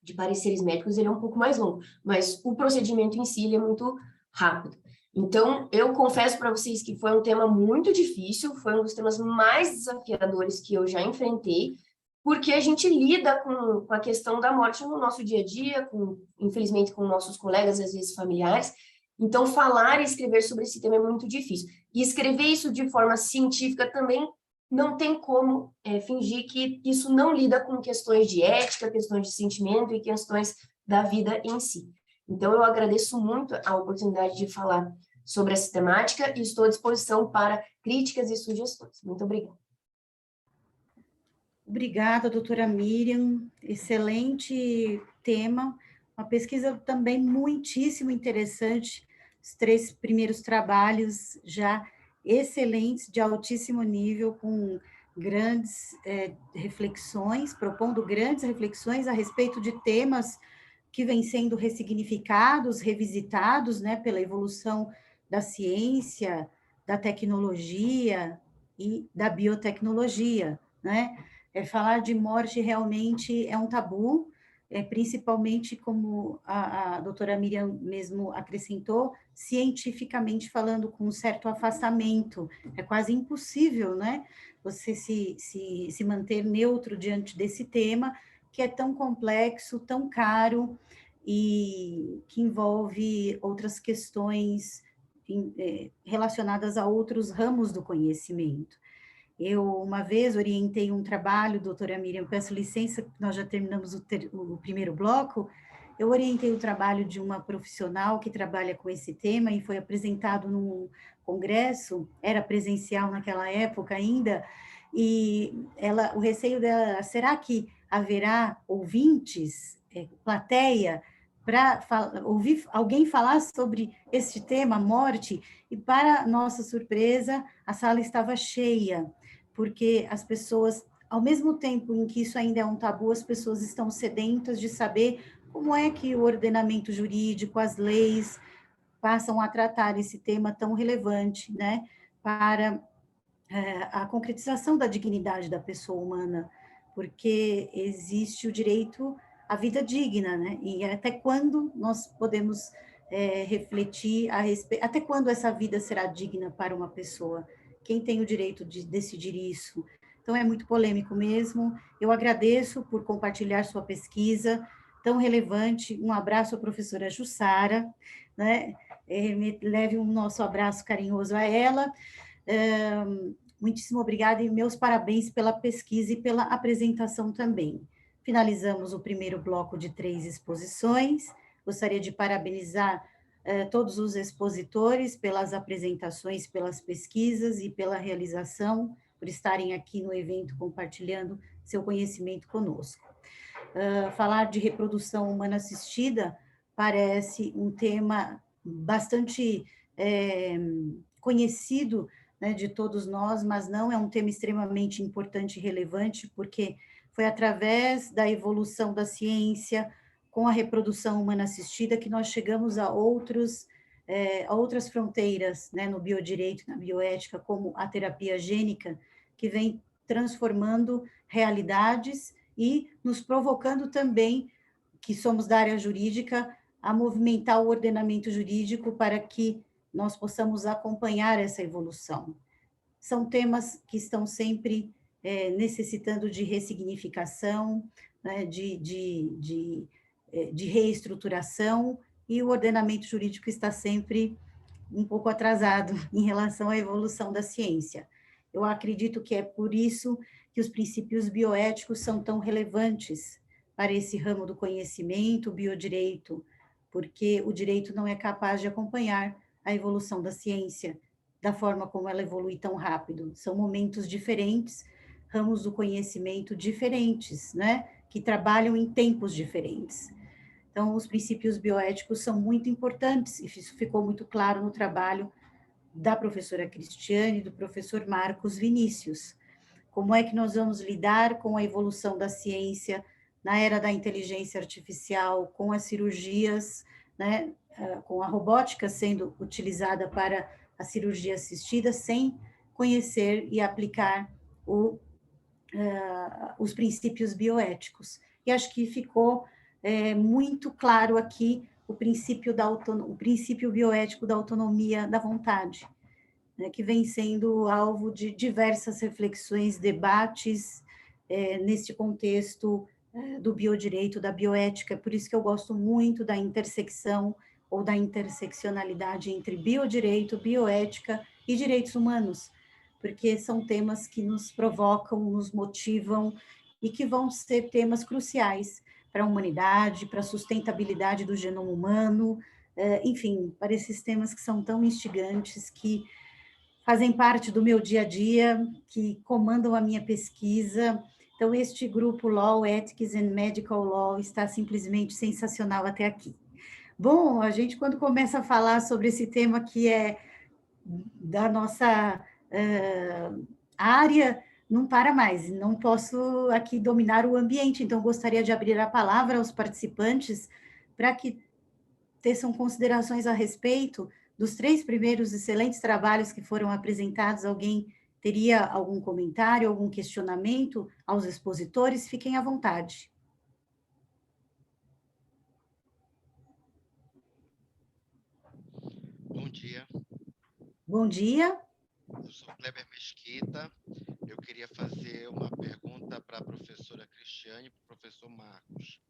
de pareceres médicos ele é um pouco mais longo, mas o procedimento em si ele é muito rápido. Então, eu confesso para vocês que foi um tema muito difícil, foi um dos temas mais desafiadores que eu já enfrentei, porque a gente lida com a questão da morte no nosso dia a dia, infelizmente com nossos colegas, às vezes familiares. Então, falar e escrever sobre esse tema é muito difícil. E escrever isso de forma científica também não tem como fingir que isso não lida com questões de ética, questões de sentimento e questões da vida em si. Então, eu agradeço muito a oportunidade de falar sobre essa temática e estou à disposição para críticas e sugestões. Muito obrigada. Obrigada, doutora Miriam. Excelente tema. Uma pesquisa também muitíssimo interessante. Os 3 primeiros trabalhos já excelentes, de altíssimo nível, com grandes reflexões, propondo grandes reflexões a respeito de temas que vêm sendo ressignificados, revisitados, né, pela evolução da ciência, da tecnologia e da biotecnologia, né? Falar de morte realmente é um tabu, principalmente como a doutora Miriam mesmo acrescentou, cientificamente falando, com um certo afastamento. É quase impossível, né? Você se manter neutro diante desse tema, que é tão complexo, tão caro, e que envolve outras questões relacionadas a outros ramos do conhecimento. Eu, uma vez, orientei um trabalho, doutora Miriam, peço licença, nós já terminamos o primeiro bloco, eu orientei o trabalho de uma profissional que trabalha com esse tema e foi apresentado num congresso, era presencial naquela época ainda, e o receio dela, será que haverá ouvintes, plateia, para ouvir alguém falar sobre este tema, morte? E, para nossa surpresa, a sala estava cheia, porque as pessoas, ao mesmo tempo em que isso ainda é um tabu, as pessoas estão sedentas de saber como é que o ordenamento jurídico, as leis, passam a tratar esse tema tão relevante, né, para a concretização da dignidade da pessoa humana, porque existe o direito à vida digna, né, e até quando nós podemos refletir a respeito, até quando essa vida será digna para uma pessoa? Quem tem o direito de decidir isso? Então, é muito polêmico mesmo. Eu agradeço por compartilhar sua pesquisa tão relevante. Um abraço à professora Jussara, né? Leve um nosso abraço carinhoso a ela. Muitíssimo obrigada e meus parabéns pela pesquisa e pela apresentação também. Finalizamos o primeiro bloco de 3 exposições. Gostaria de parabenizar todos os expositores pelas apresentações, pelas pesquisas e pela realização, por estarem aqui no evento compartilhando seu conhecimento conosco. Falar de reprodução humana assistida parece um tema bastante conhecido, né, de todos nós, mas não é um tema extremamente importante e relevante, porque foi através da evolução da ciência, com a reprodução humana assistida, que nós chegamos a outras fronteiras, né, no biodireito, na bioética, como a terapia gênica, que vem transformando realidades e nos provocando também, que somos da área jurídica, a movimentar o ordenamento jurídico para que nós possamos acompanhar essa evolução. São temas que estão sempre necessitando de ressignificação, né, de reestruturação, e o ordenamento jurídico está sempre um pouco atrasado em relação à evolução da ciência. Eu acredito que é por isso que os princípios bioéticos são tão relevantes para esse ramo do conhecimento, o biodireito, porque o direito não é capaz de acompanhar a evolução da ciência, da forma como ela evolui tão rápido. São momentos diferentes, ramos do conhecimento diferentes, né, que trabalham em tempos diferentes. Então, os princípios bioéticos são muito importantes, e isso ficou muito claro no trabalho da professora Cristiane e do professor Marcos Vinícius. Como é que nós vamos lidar com a evolução da ciência na era da inteligência artificial, com as cirurgias, né, com a robótica sendo utilizada para a cirurgia assistida, sem conhecer e aplicar os princípios bioéticos. E acho que ficou muito claro aqui o princípio o princípio bioético da autonomia da vontade, né, que vem sendo alvo de diversas reflexões, debates, neste contexto do biodireito, da bioética. Por isso que eu gosto muito da intersecção ou da interseccionalidade entre biodireito, bioética e direitos humanos, porque são temas que nos provocam, nos motivam e que vão ser temas cruciais para a humanidade, para a sustentabilidade do genoma humano, enfim, para esses temas que são tão instigantes, que fazem parte do meu dia a dia, que comandam a minha pesquisa. Então, este grupo Law, Ethics and Medical Law está simplesmente sensacional até aqui. Bom, a gente, quando começa a falar sobre esse tema que é da nossa área, não para mais. Não posso aqui dominar o ambiente, então gostaria de abrir a palavra aos participantes para que teçam considerações a respeito dos 3 primeiros excelentes trabalhos que foram apresentados. Alguém teria algum comentário, algum questionamento aos expositores? Fiquem à vontade. Bom dia. Bom dia. Eu sou Kleber Mesquita. Eu queria fazer uma pergunta para a professora Cristiane e para o professor Marcos.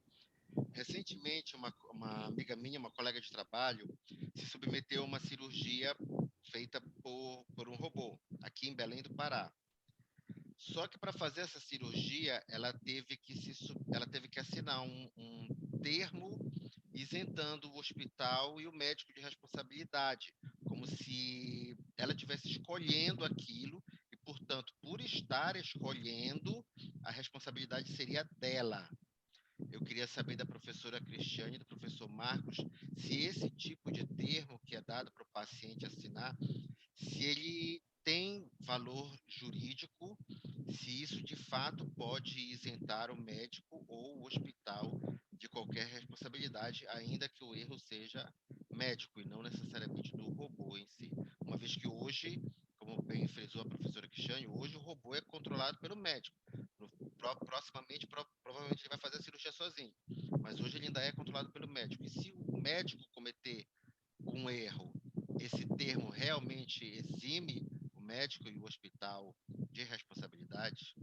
Recentemente, uma amiga minha, uma colega de trabalho, se submeteu a uma cirurgia feita por um robô, aqui em Belém do Pará. Só que para fazer essa cirurgia, ela teve que assinar um termo isentando o hospital e o médico de responsabilidade, como se ela estivesse escolhendo aquilo e, portanto, por estar escolhendo, a responsabilidade seria dela. Eu queria saber da professora Cristiane e do professor Marcos se esse tipo de termo que é dado para o paciente assinar, se ele tem valor jurídico, se isso de fato pode isentar o médico ou o hospital de qualquer responsabilidade, ainda que o erro seja médico e não necessariamente do robô em si. Uma vez que hoje, como bem frisou a professora Cristiane, hoje o robô é controlado pelo médico. Proximamente, provavelmente ele vai fazer a cirurgia sozinho, mas hoje ele ainda é controlado pelo médico. E se o médico cometer um erro, esse termo realmente exime o médico e o hospital de responsabilidade?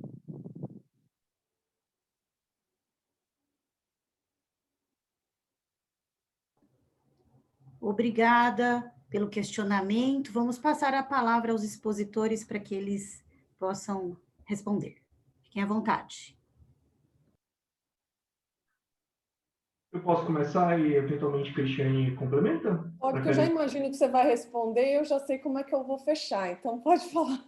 Obrigada pelo questionamento. Vamos passar a palavra aos expositores para que eles possam responder. Fiquem à vontade. Eu posso começar e, eventualmente, Cristiane complementa? Pode, porque eu já imagino que você vai responder e eu já sei como é que eu vou fechar, então pode falar.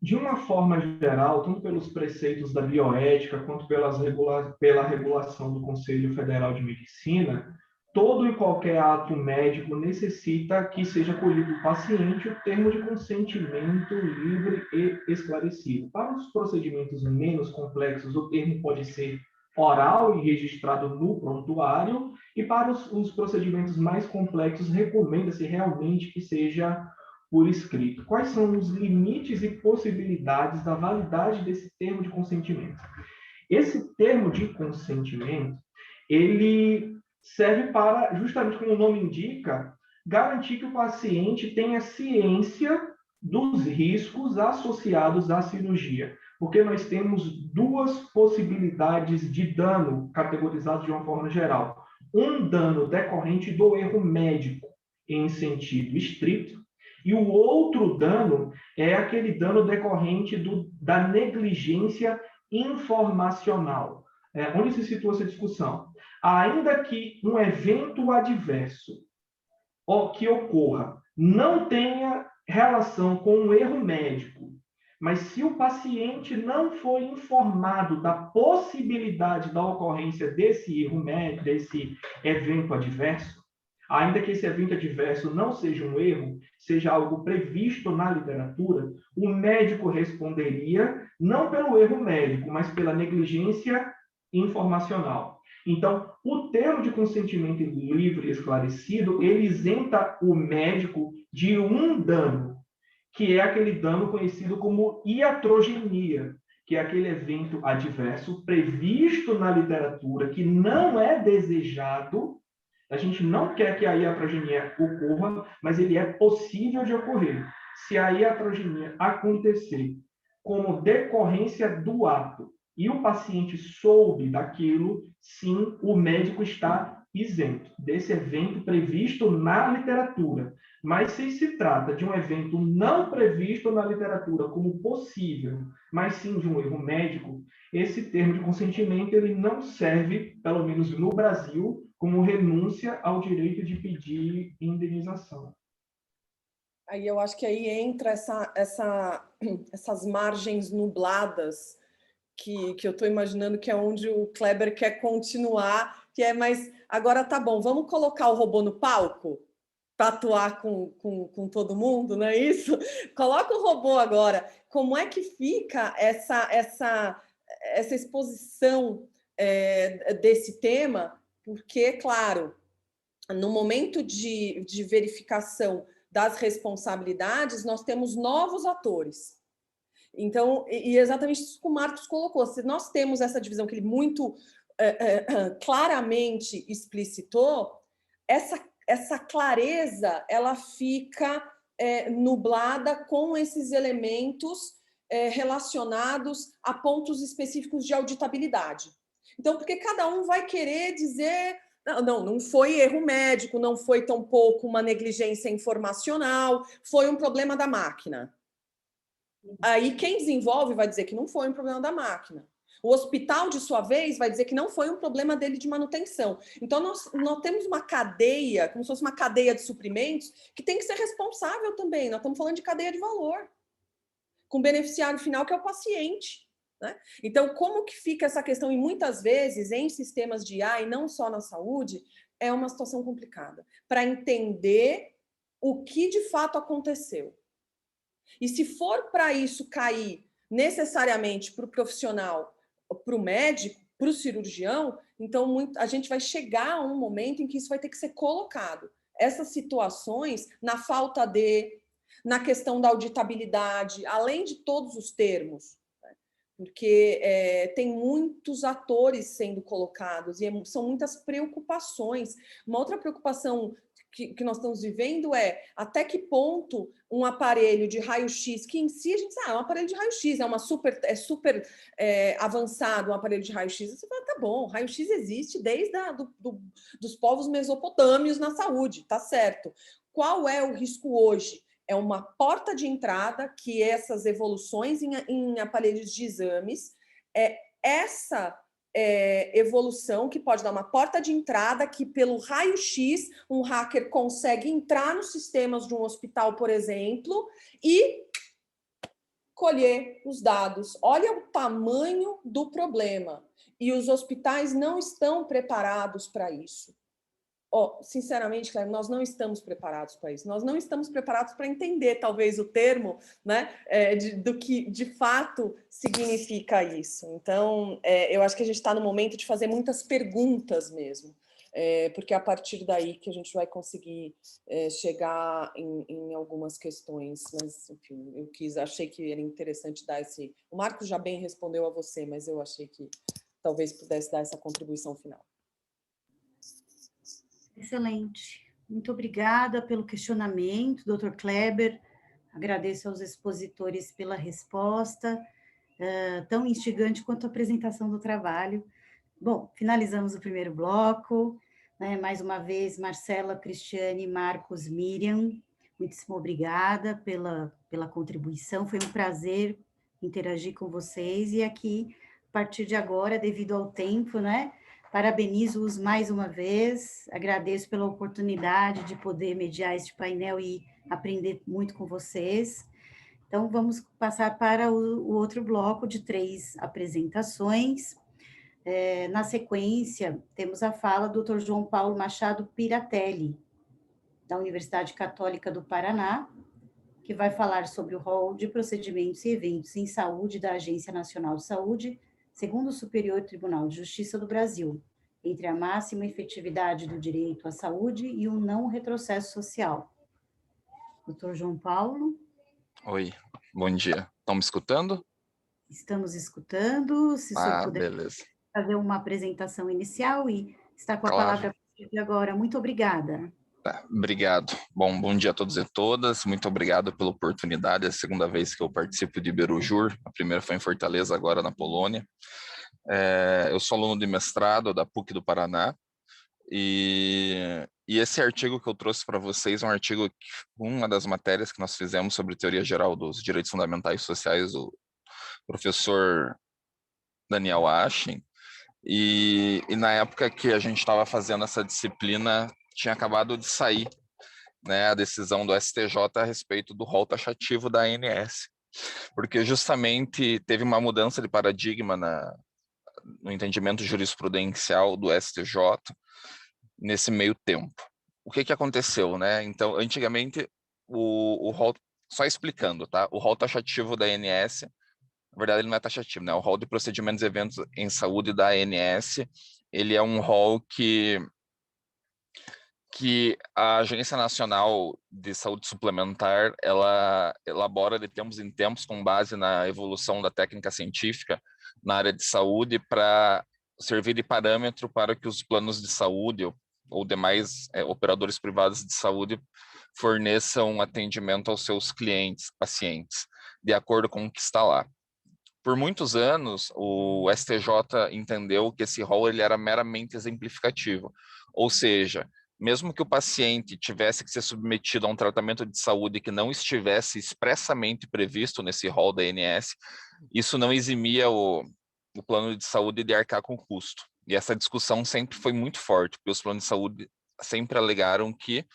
De uma forma geral, tanto pelos preceitos da bioética, quanto pela regulação do Conselho Federal de Medicina, todo e qualquer ato médico necessita que seja colhido do paciente o termo de consentimento livre e esclarecido. Para os procedimentos menos complexos, o termo pode ser oral e registrado no prontuário, e para os procedimentos mais complexos, recomenda-se realmente que seja por escrito. Quais são os limites e possibilidades da validade desse termo de consentimento? Esse termo de consentimento, ele serve para, justamente como o nome indica, garantir que o paciente tenha ciência dos riscos associados à cirurgia, porque nós temos 2 possibilidades de dano categorizados de uma forma geral. Um dano decorrente do erro médico, em sentido estrito, e o outro dano é aquele dano decorrente da negligência informacional. Onde se situa essa discussão? Ainda que um evento adverso que ocorra não tenha relação com um erro médico, mas se o paciente não foi informado da possibilidade da ocorrência desse erro médico, desse evento adverso, ainda que esse evento adverso não seja um erro, seja algo previsto na literatura, o médico responderia não pelo erro médico, mas pela negligência informacional. Então, o termo de consentimento livre e esclarecido, ele isenta o médico de um dano, que é aquele dano conhecido como iatrogenia, que é aquele evento adverso previsto na literatura, que não é desejado, a gente não quer que a iatrogenia ocorra, mas ele é possível de ocorrer. Se a iatrogenia acontecer como decorrência do ato e o paciente soube daquilo, sim, o médico está isento desse evento previsto na literatura. Mas se se trata de um evento não previsto na literatura como possível, mas sim de um erro médico, esse termo de consentimento ele não serve, pelo menos no Brasil, como renúncia ao direito de pedir indenização. Aí eu acho que aí entra essas margens nubladas que eu estou imaginando que é onde o Kleber quer continuar, que é, mas agora tá bom, vamos colocar o robô no palco para atuar com todo mundo, não é isso? Coloca o robô agora. Como é que fica essa exposição desse tema? Porque, claro, no momento de verificação das responsabilidades, nós temos novos atores. Então, e exatamente isso que o Marcos colocou, se nós temos essa divisão que ele muito claramente explicitou, essa clareza ela fica nublada com esses elementos relacionados a pontos específicos de auditabilidade. Então, porque cada um vai querer dizer não foi erro médico, não foi tampouco uma negligência informacional, foi um problema da máquina. Aí quem desenvolve vai dizer que não foi um problema da máquina. O hospital, de sua vez, vai dizer que não foi um problema dele de manutenção. Então, nós temos uma cadeia, como se fosse uma cadeia de suprimentos, que tem que ser responsável também. Nós estamos falando de cadeia de valor, com o beneficiário final, que é o paciente. Né? Então, como que fica essa questão? E muitas vezes, em sistemas de IA, e não só na saúde, é uma situação complicada. Para entender o que de fato aconteceu. E se for para isso cair necessariamente para o profissional, para o médico, para o cirurgião, então a gente vai chegar a um momento em que isso vai ter que ser colocado. Essas situações, na falta na questão da auditabilidade, além de todos os termos, porque tem muitos atores sendo colocados e são muitas preocupações. Uma outra preocupação que nós estamos vivendo é até que ponto um aparelho de raio-x, que em si a gente sabe, é um aparelho de raio-x, é super avançado um aparelho de raio-x, você fala, tá bom, raio-x existe desde dos povos mesopotâmios na saúde, tá certo. Qual é o risco hoje? É uma porta de entrada que essas evoluções em aparelhos de exames, essa evolução que pode dar uma porta de entrada que pelo raio-x um hacker consegue entrar nos sistemas de um hospital, por exemplo, e colher os dados. Olha o tamanho do problema. E os hospitais não estão preparados para isso. Sinceramente, Cléber, nós não estamos preparados para isso. Nós não estamos preparados para entender, talvez, o termo, né, do que, de fato, significa isso. Então, eu acho que a gente está no momento de fazer muitas perguntas mesmo, porque é a partir daí que a gente vai conseguir chegar em algumas questões. Mas, enfim, achei que era interessante dar esse... O Marcos já bem respondeu a você, mas eu achei que talvez pudesse dar essa contribuição final. Excelente. Muito obrigada pelo questionamento, Dr. Kleber. Agradeço aos expositores pela resposta, tão instigante quanto a apresentação do trabalho. Bom, finalizamos o primeiro bloco. Né? Mais uma vez, Marcela, Cristiane, Marcos, Miriam, muitíssimo obrigada pela contribuição. Foi um prazer interagir com vocês. E aqui, a partir de agora, devido ao tempo, né? Parabenizo-os mais uma vez, agradeço pela oportunidade de poder mediar este painel e aprender muito com vocês. Então, vamos passar para o outro bloco de 3 apresentações. Na sequência, temos a fala do Dr. João Paulo Machado Piratelli, da Universidade Católica do Paraná, que vai falar sobre o rol de procedimentos e eventos em saúde da Agência Nacional de Saúde, segundo o Superior Tribunal de Justiça do Brasil, entre a máxima efetividade do direito à saúde e o não retrocesso social. Dr. João Paulo. Oi, bom dia. Estão me escutando? estamos escutando. Se o senhor puder Beleza. fazer uma apresentação inicial e está com a Claro. palavra a partir de agora. Muito obrigada. Tá, obrigado. Bom dia a todos e todas. Muito obrigado pela oportunidade. É a segunda vez que eu participo de Iberojur. A primeira foi em Fortaleza, agora na Polônia. Eu sou aluno de mestrado da PUC do Paraná. E esse artigo que eu trouxe para vocês é um artigo, uma das matérias que nós fizemos sobre teoria geral dos direitos fundamentais e sociais do professor Daniel Ashen. E na época que a gente estava fazendo essa disciplina, tinha acabado de sair, né, a decisão do STJ a respeito do rol taxativo da ANS, porque justamente teve uma mudança de paradigma no entendimento jurisprudencial do STJ nesse meio tempo. O que aconteceu, né? Então, antigamente, o rol, só explicando, tá? O rol taxativo da ANS, na verdade, ele não é taxativo, né? O rol de procedimentos e eventos em saúde da ANS, ele é um rol que a Agência Nacional de Saúde Suplementar, ela elabora de tempos em tempos com base na evolução da técnica científica na área de saúde para servir de parâmetro para que os planos de saúde ou demais operadores privados de saúde forneçam atendimento aos seus clientes, pacientes, de acordo com o que está lá. Por muitos anos, o STJ entendeu que esse rol ele era meramente exemplificativo, ou seja, mesmo que o paciente tivesse que ser submetido a um tratamento de saúde que não estivesse expressamente previsto nesse rol da ANS, isso não eximia o plano de saúde de arcar com o custo. E essa discussão sempre foi muito forte, porque os planos de saúde sempre alegaram que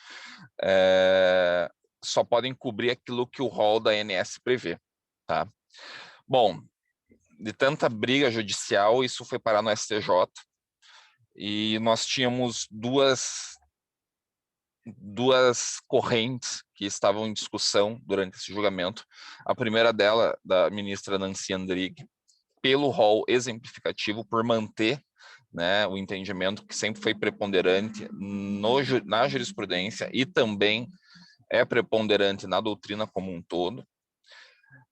só podem cobrir aquilo que o rol da ANS prevê. Tá? Bom, de tanta briga judicial, isso foi parar no STJ, e nós tínhamos duas correntes que estavam em discussão durante esse julgamento. A primeira dela, da ministra Nancy Andrighi, pelo rol exemplificativo, por manter, né, o entendimento que sempre foi preponderante na jurisprudência e também é preponderante na doutrina como um todo,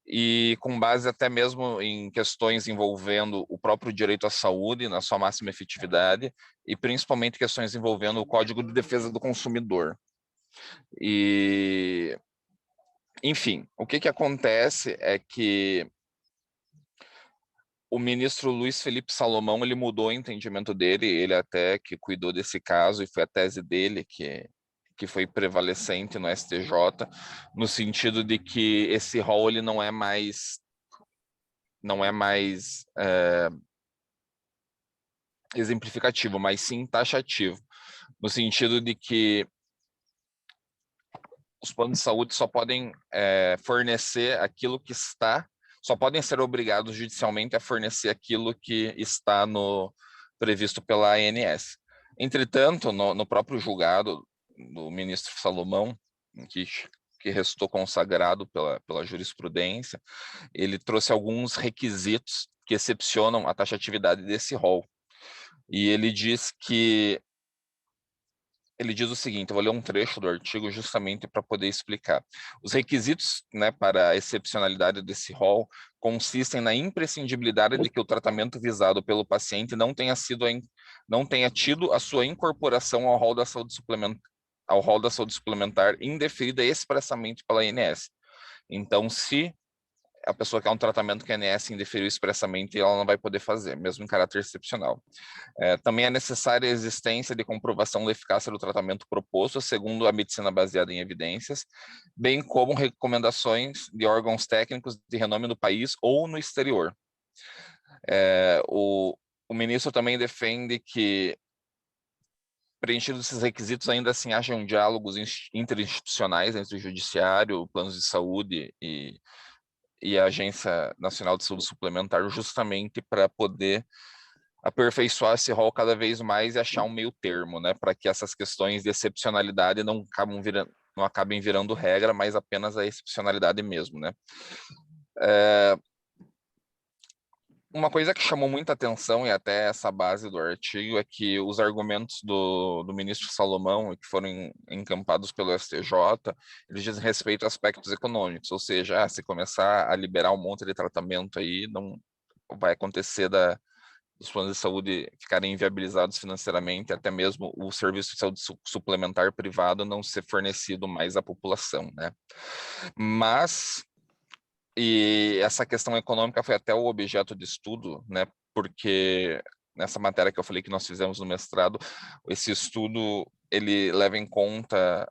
e com base até mesmo em questões envolvendo o próprio direito à saúde, na sua máxima efetividade, e principalmente questões envolvendo o Código de Defesa do Consumidor. E, enfim, o que acontece é que o ministro Luiz Felipe Salomão, ele mudou o entendimento dele, ele até que cuidou desse caso, e foi a tese dele que foi prevalecente no STJ, no sentido de que esse rol ele não é mais exemplificativo, mas sim taxativo, no sentido de que os planos de saúde só podem fornecer aquilo que está, só podem ser obrigados judicialmente a fornecer aquilo que está previsto pela ANS. Entretanto, no próprio julgado do ministro Salomão, que restou consagrado pela jurisprudência, ele trouxe alguns requisitos que excepcionam a taxatividade desse rol. E ele diz o seguinte, eu vou ler um trecho do artigo justamente para poder explicar. Os requisitos, né, para a excepcionalidade desse rol consistem na imprescindibilidade de que o tratamento visado pelo paciente não tenha tido a sua incorporação ao rol da saúde suplementar indeferida expressamente pela ANS. Então, se a pessoa quer um tratamento que a ANS indeferiu expressamente, ela não vai poder fazer, mesmo em caráter excepcional. Também é necessária a existência de comprovação da eficácia do tratamento proposto, segundo a medicina baseada em evidências, bem como recomendações de órgãos técnicos de renome no país ou no exterior. O ministro também defende que, preenchidos esses requisitos, ainda assim hajam diálogos interinstitucionais entre o judiciário, planos de saúde e a Agência Nacional de Saúde Suplementar, justamente para poder aperfeiçoar esse rol cada vez mais e achar um meio termo, né, para que essas questões de excepcionalidade não acabem virando regra, mas apenas a excepcionalidade mesmo, né. Uma coisa que chamou muita atenção, e até essa base do artigo, é que os argumentos do ministro Salomão, que foram encampados pelo STJ, eles dizem respeito a aspectos econômicos, ou seja, se começar a liberar um monte de tratamento aí, não vai acontecer dos planos de saúde ficarem inviabilizados financeiramente, até mesmo o serviço de saúde suplementar privado não ser fornecido mais à população, né? Mas e essa questão econômica foi até o objeto de estudo, né? Porque nessa matéria que eu falei que nós fizemos no mestrado, esse estudo ele leva em conta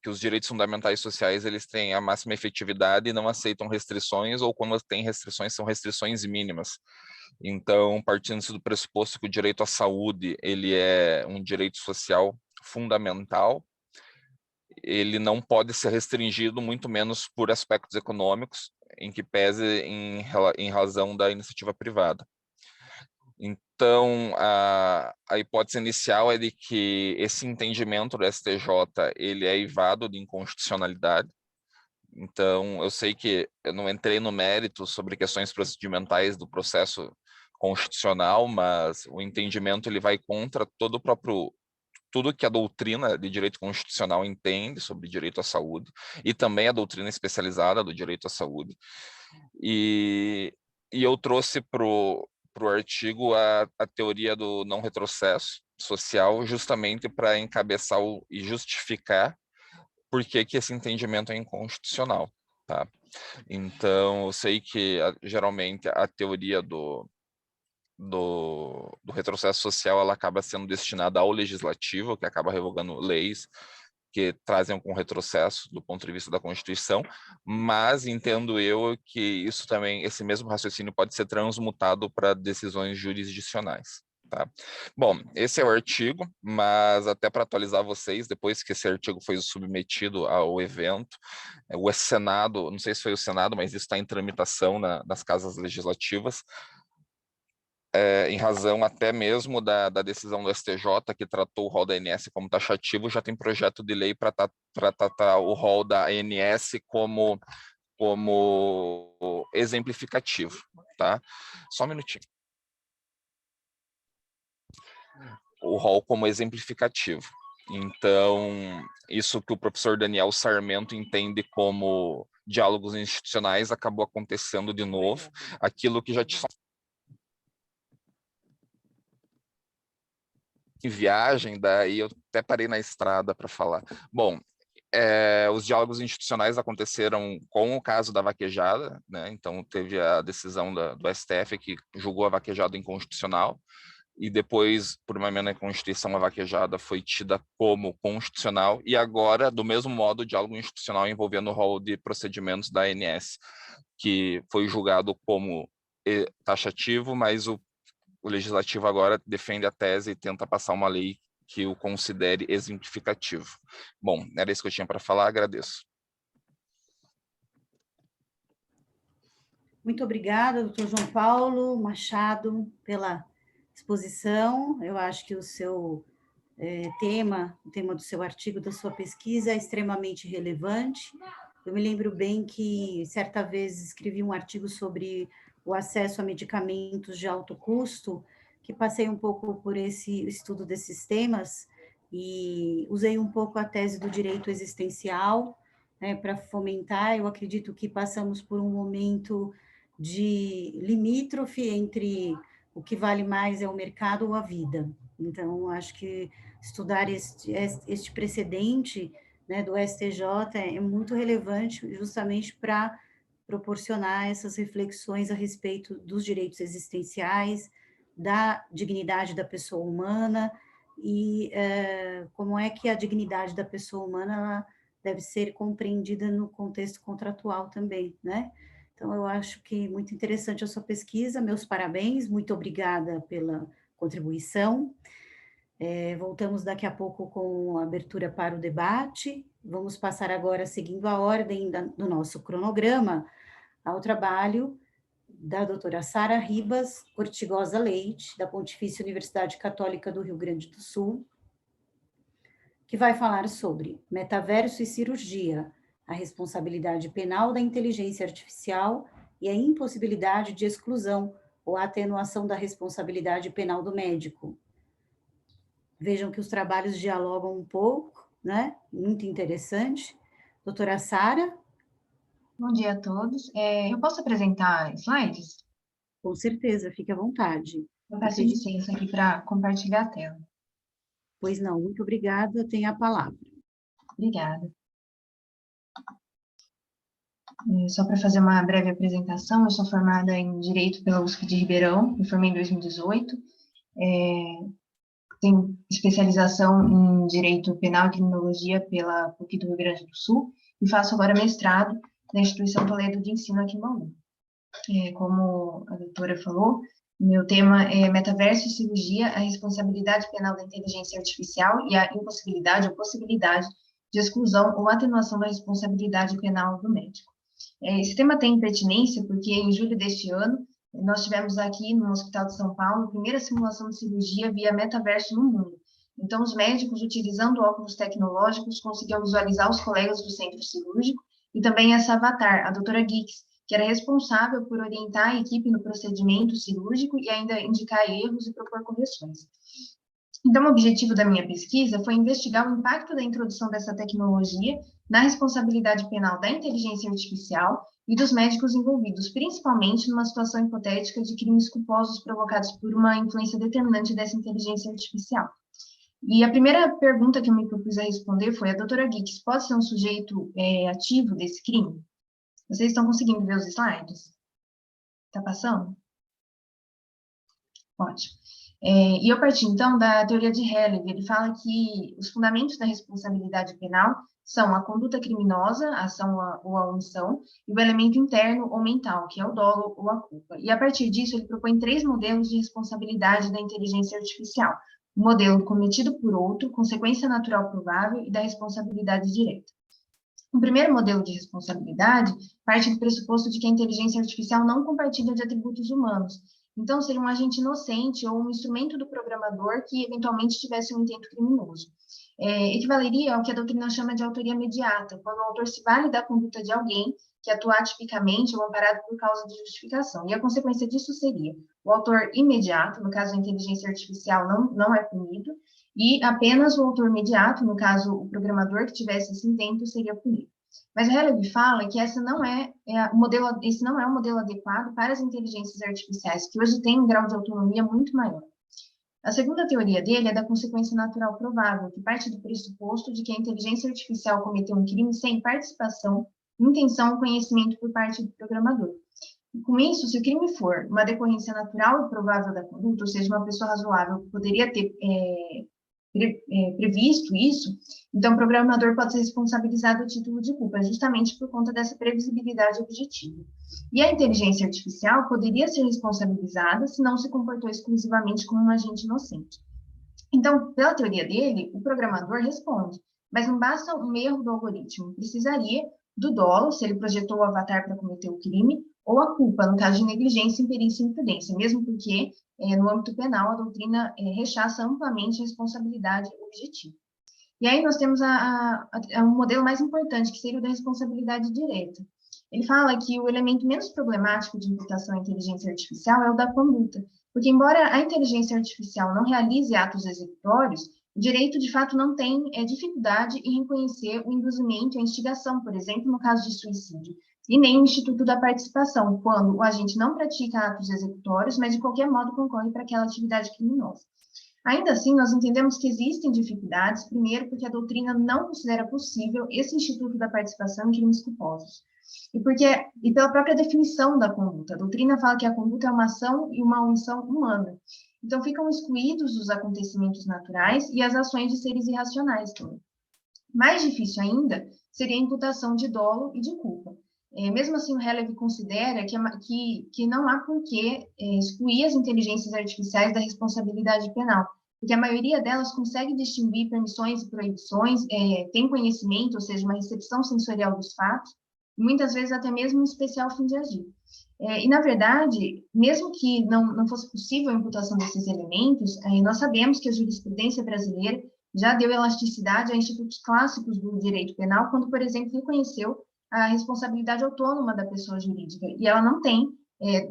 que os direitos fundamentais sociais eles têm a máxima efetividade e não aceitam restrições, ou quando tem restrições, são restrições mínimas. Então, partindo do pressuposto que o direito à saúde ele é um direito social fundamental, ele não pode ser restringido, muito menos por aspectos econômicos, em que pese em razão da iniciativa privada. Então, a hipótese inicial é de que esse entendimento do STJ ele é eivado de inconstitucionalidade. Então, eu sei que eu não entrei no mérito sobre questões procedimentais do processo constitucional, mas o entendimento ele vai contra tudo que a doutrina de direito constitucional entende sobre direito à saúde, e também a doutrina especializada do direito à saúde. E eu trouxe para o artigo a teoria do não retrocesso social, justamente para encabeçar e justificar por que esse entendimento é inconstitucional. Tá? Então, eu sei que geralmente a teoria do retrocesso social ela acaba sendo destinada ao legislativo, que acaba revogando leis que trazem algum retrocesso do ponto de vista da Constituição, mas entendo eu que isso também, esse mesmo raciocínio pode ser transmutado para decisões jurisdicionais. Tá? Bom, esse é o artigo, mas até para atualizar vocês, depois que esse artigo foi submetido ao evento, o Senado, não sei se foi o Senado, mas isso está em tramitação nas casas legislativas, em razão até mesmo da decisão do STJ, que tratou o rol da ANS como taxativo, já tem projeto de lei para tratar o rol da ANS como exemplificativo. Tá? Só um minutinho. O rol como exemplificativo. Então, isso que o professor Daniel Sarmento entende como diálogos institucionais acabou acontecendo de novo, aquilo que já tinha em viagem, daí eu até parei na estrada para falar. Bom, os diálogos institucionais aconteceram com o caso da vaquejada, né? Então teve a decisão do STF que julgou a vaquejada inconstitucional, e depois, por uma emenda na Constituição, a vaquejada foi tida como constitucional, e agora, do mesmo modo, o diálogo institucional envolvendo o rol de procedimentos da ANS, que foi julgado como taxativo, mas o legislativo agora defende a tese e tenta passar uma lei que o considere exemplificativo. Bom, era isso que eu tinha para falar, agradeço. Muito obrigada, doutor João Paulo Machado, pela exposição. Eu acho que o seu o tema do seu artigo, da sua pesquisa, é extremamente relevante. Eu me lembro bem que, certa vez, escrevi um artigo sobre o acesso a medicamentos de alto custo, que passei um pouco por esse estudo desses temas e usei um pouco a tese do direito existencial, né, para fomentar. Eu acredito que passamos por um momento de limítrofe entre o que vale mais é o mercado ou a vida. Então, acho que estudar este precedente, né, do STJ é muito relevante justamente para proporcionar essas reflexões a respeito dos direitos existenciais, da dignidade da pessoa humana e como é que a dignidade da pessoa humana ela deve ser compreendida no contexto contratual também, né? Então, eu acho que muito interessante a sua pesquisa, meus parabéns, muito obrigada pela contribuição. Voltamos daqui a pouco com a abertura para o debate. Vamos passar agora, seguindo a ordem do nosso cronograma, ao trabalho da doutora Sara Ribas Ortigosa Leite, da Pontifícia Universidade Católica do Rio Grande do Sul, que vai falar sobre metaverso e cirurgia, a responsabilidade penal da inteligência artificial e a impossibilidade de exclusão ou atenuação da responsabilidade penal do médico. Vejam que os trabalhos dialogam um pouco, né? Muito interessante. Doutora Sara? Bom dia a todos. Eu posso apresentar slides? Com certeza, fique à vontade. Eu peço licença aqui para compartilhar a tela. Pois não, muito obrigada, tenha a palavra. Obrigada. Só para fazer uma breve apresentação, eu sou formada em Direito pela USP de Ribeirão, me formei em 2018. Tenho especialização em Direito Penal e Criminologia pela PUC do Rio Grande do Sul e faço agora mestrado na Instituição Toledo de Ensino aqui em Bauru. Como a doutora falou, meu tema é Metaverso e Cirurgia, a responsabilidade penal da inteligência artificial e a impossibilidade ou possibilidade de exclusão ou atenuação da responsabilidade penal do médico. Esse tema tem pertinência porque em julho deste ano nós tivemos aqui no Hospital de São Paulo a primeira simulação de cirurgia via metaverso no mundo. Então, os médicos, utilizando óculos tecnológicos, conseguiam visualizar os colegas do centro cirúrgico e também essa avatar, a doutora Gix, que era responsável por orientar a equipe no procedimento cirúrgico e ainda indicar erros e propor correções. Então, o objetivo da minha pesquisa foi investigar o impacto da introdução dessa tecnologia na responsabilidade penal da inteligência artificial e dos médicos envolvidos, principalmente numa situação hipotética de crimes culposos provocados por uma influência determinante dessa inteligência artificial. E a primeira pergunta que eu me propus a responder foi: a doutora Gix pode ser um sujeito ativo desse crime? Vocês estão conseguindo ver os slides? Está passando? Ótimo. E eu parti, então, da teoria de Helling. Ele fala que os fundamentos da responsabilidade penal são a conduta criminosa, a ação ou a omissão, e o elemento interno ou mental, que é o dolo ou a culpa. E, a partir disso, ele propõe 3 modelos de responsabilidade da inteligência artificial. O modelo cometido por outro, consequência natural provável e da responsabilidade direta. O primeiro modelo de responsabilidade parte do pressuposto de que a inteligência artificial não compartilha de atributos humanos. Então, seria um agente inocente ou um instrumento do programador que, eventualmente, tivesse um intento criminoso. Equivaleria ao que a doutrina chama de autoria imediata, quando o autor se vale da conduta de alguém que atua atipicamente ou amparado por causa de justificação. E a consequência disso seria o autor imediato, no caso a inteligência artificial não é punido, e apenas o autor imediato, no caso o programador que tivesse esse intento, seria punido. Mas o Helling fala que esse não é o modelo adequado para as inteligências artificiais, que hoje têm um grau de autonomia muito maior. A segunda teoria dele é da consequência natural provável, que parte do pressuposto de que a inteligência artificial cometeu um crime sem participação, intenção ou conhecimento por parte do programador. E com isso, se o crime for uma decorrência natural e provável da conduta, ou seja, uma pessoa razoável poderia ter previsto isso, então o programador pode ser responsabilizado a título de culpa, justamente por conta dessa previsibilidade objetiva. E a inteligência artificial poderia ser responsabilizada se não se comportou exclusivamente como um agente inocente. Então, pela teoria dele, o programador responde, mas não basta um erro do algoritmo, precisaria do dolo, se ele projetou o avatar para cometer o crime, ou a culpa, no caso de negligência, imperícia e imprudência, mesmo porque, no âmbito penal, a doutrina rechaça amplamente a responsabilidade objetiva. E aí nós temos um modelo mais importante, que seria o da responsabilidade direta. Ele fala que o elemento menos problemático de imputação à inteligência artificial é o da conduta, porque embora a inteligência artificial não realize atos executórios, o direito, de fato, não tem dificuldade em reconhecer o induzimento e a instigação, por exemplo, no caso de suicídio, e nem o instituto da participação, quando o agente não pratica atos executórios, mas de qualquer modo concorre para aquela atividade criminosa. Ainda assim, nós entendemos que existem dificuldades, primeiro, porque a doutrina não considera possível esse instituto da participação em crimes culposos. E pela própria definição da conduta. A doutrina fala que a conduta é uma ação e uma omissão humana. Então, ficam excluídos os acontecimentos naturais e as ações de seres irracionais também. Mais difícil ainda seria a imputação de dolo e de culpa. Mesmo assim, o Helling considera que não há por que excluir as inteligências artificiais da responsabilidade penal, porque a maioria delas consegue distinguir permissões e proibições, tem conhecimento, ou seja, uma recepção sensorial dos fatos, e muitas vezes até mesmo um especial fim de agir. E, na verdade, mesmo que não fosse possível a imputação desses elementos, nós sabemos que a jurisprudência brasileira já deu elasticidade a institutos clássicos do direito penal, quando, por exemplo, reconheceu a responsabilidade autônoma da pessoa jurídica, e ela não tem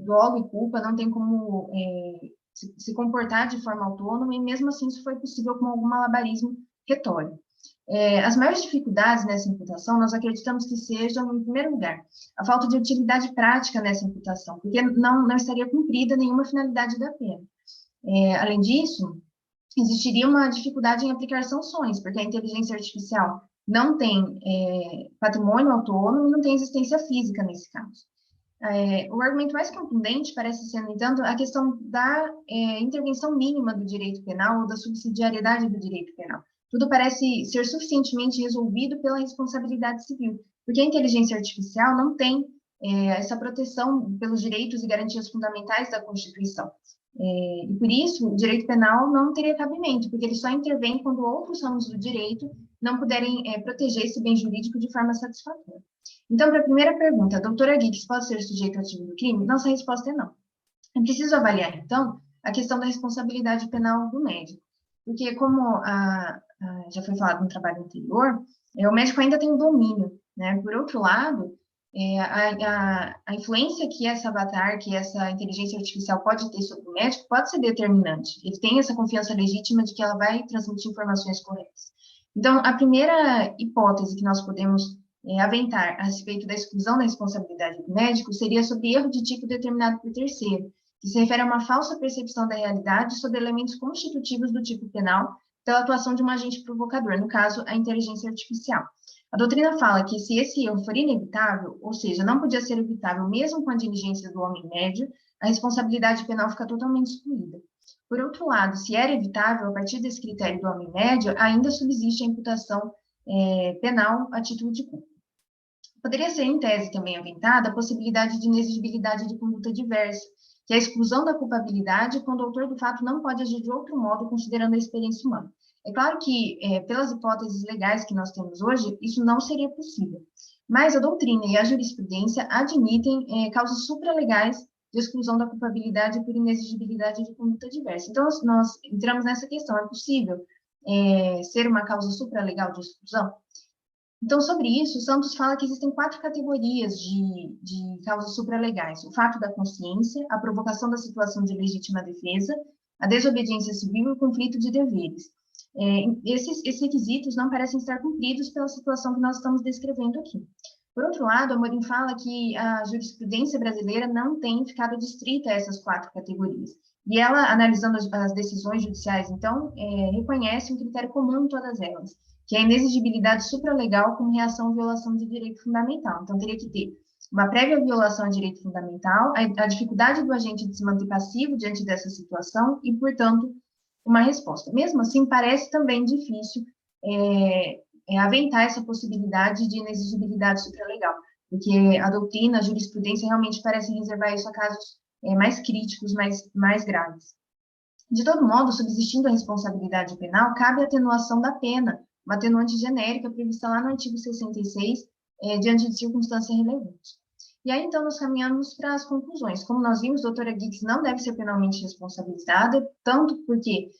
dolo e culpa, não tem como se comportar de forma autônoma, e mesmo assim isso foi possível com algum malabarismo retórico. As maiores dificuldades nessa imputação, nós acreditamos que sejam, em primeiro lugar, a falta de utilidade prática nessa imputação, porque não estaria cumprida nenhuma finalidade da pena. Além disso, existiria uma dificuldade em aplicar sanções, porque a inteligência artificial não tem patrimônio autônomo e não tem existência física nesse caso. O argumento mais contundente parece ser, no entanto, a questão da intervenção mínima do direito penal ou da subsidiariedade do direito penal. Tudo parece ser suficientemente resolvido pela responsabilidade civil, porque a inteligência artificial não tem essa proteção pelos direitos e garantias fundamentais da Constituição. E por isso, o direito penal não teria cabimento, porque ele só intervém quando outros ramos do direito não puderem proteger esse bem jurídico de forma satisfatória. Então, para a primeira pergunta, a doutora Gix pode ser sujeito ativo do crime? Nossa resposta é não. É preciso avaliar, então, a questão da responsabilidade penal do médico, porque como já foi falado no trabalho anterior, o médico ainda tem o domínio, né? Por outro lado, a influência que essa avatar, que essa inteligência artificial pode ter sobre o médico pode ser determinante. Ele tem essa confiança legítima de que ela vai transmitir informações corretas. Então, a primeira hipótese que nós podemos aventar a respeito da exclusão da responsabilidade do médico seria sobre erro de tipo determinado por terceiro, que se refere a uma falsa percepção da realidade sobre elementos constitutivos do tipo penal pela atuação de um agente provocador, no caso, a inteligência artificial. A doutrina fala que se esse erro for inevitável, ou seja, não podia ser evitável mesmo com a diligência do homem médio, a responsabilidade penal fica totalmente excluída. Por outro lado, se era evitável, a partir desse critério do homem médio, ainda subsiste a imputação penal a título de culpa. Poderia ser, em tese, também aventada a possibilidade de inexigibilidade de conduta diversa, que é a exclusão da culpabilidade quando o autor do fato não pode agir de outro modo, considerando a experiência humana. É claro que, pelas hipóteses legais que nós temos hoje, isso não seria possível. Mas a doutrina e a jurisprudência admitem causas supralegais de exclusão da culpabilidade por inexigibilidade de conduta diversa. Então, nós entramos nessa questão. É possível ser uma causa supralegal de exclusão? Então, sobre isso, Santos fala que existem 4 categorias de causas supralegais: o fato da consciência, a provocação da situação de legítima defesa, a desobediência civil e o conflito de deveres. Esses requisitos não parecem estar cumpridos pela situação que nós estamos descrevendo aqui. Por outro lado, Amorim fala que a jurisprudência brasileira não tem ficado distrita a essas 4 categorias. E ela, analisando as decisões judiciais, então, reconhece um critério comum em todas elas, que é a inexigibilidade supralegal como reação à violação de direito fundamental. Então, teria que ter uma prévia violação a direito fundamental, a dificuldade do agente de se manter passivo diante dessa situação e, portanto, uma resposta. Mesmo assim, parece também difícil aventar essa possibilidade de inexigibilidade supralegal, porque a doutrina, a jurisprudência realmente parecem reservar isso a casos mais críticos, mais graves. De todo modo, subsistindo a responsabilidade penal, cabe a atenuação da pena, uma atenuante genérica prevista lá no artigo 66, diante de circunstância relevante. E aí, então, nós caminhamos para as conclusões. Como nós vimos, a doutora Gix não deve ser penalmente responsabilizada, tanto porque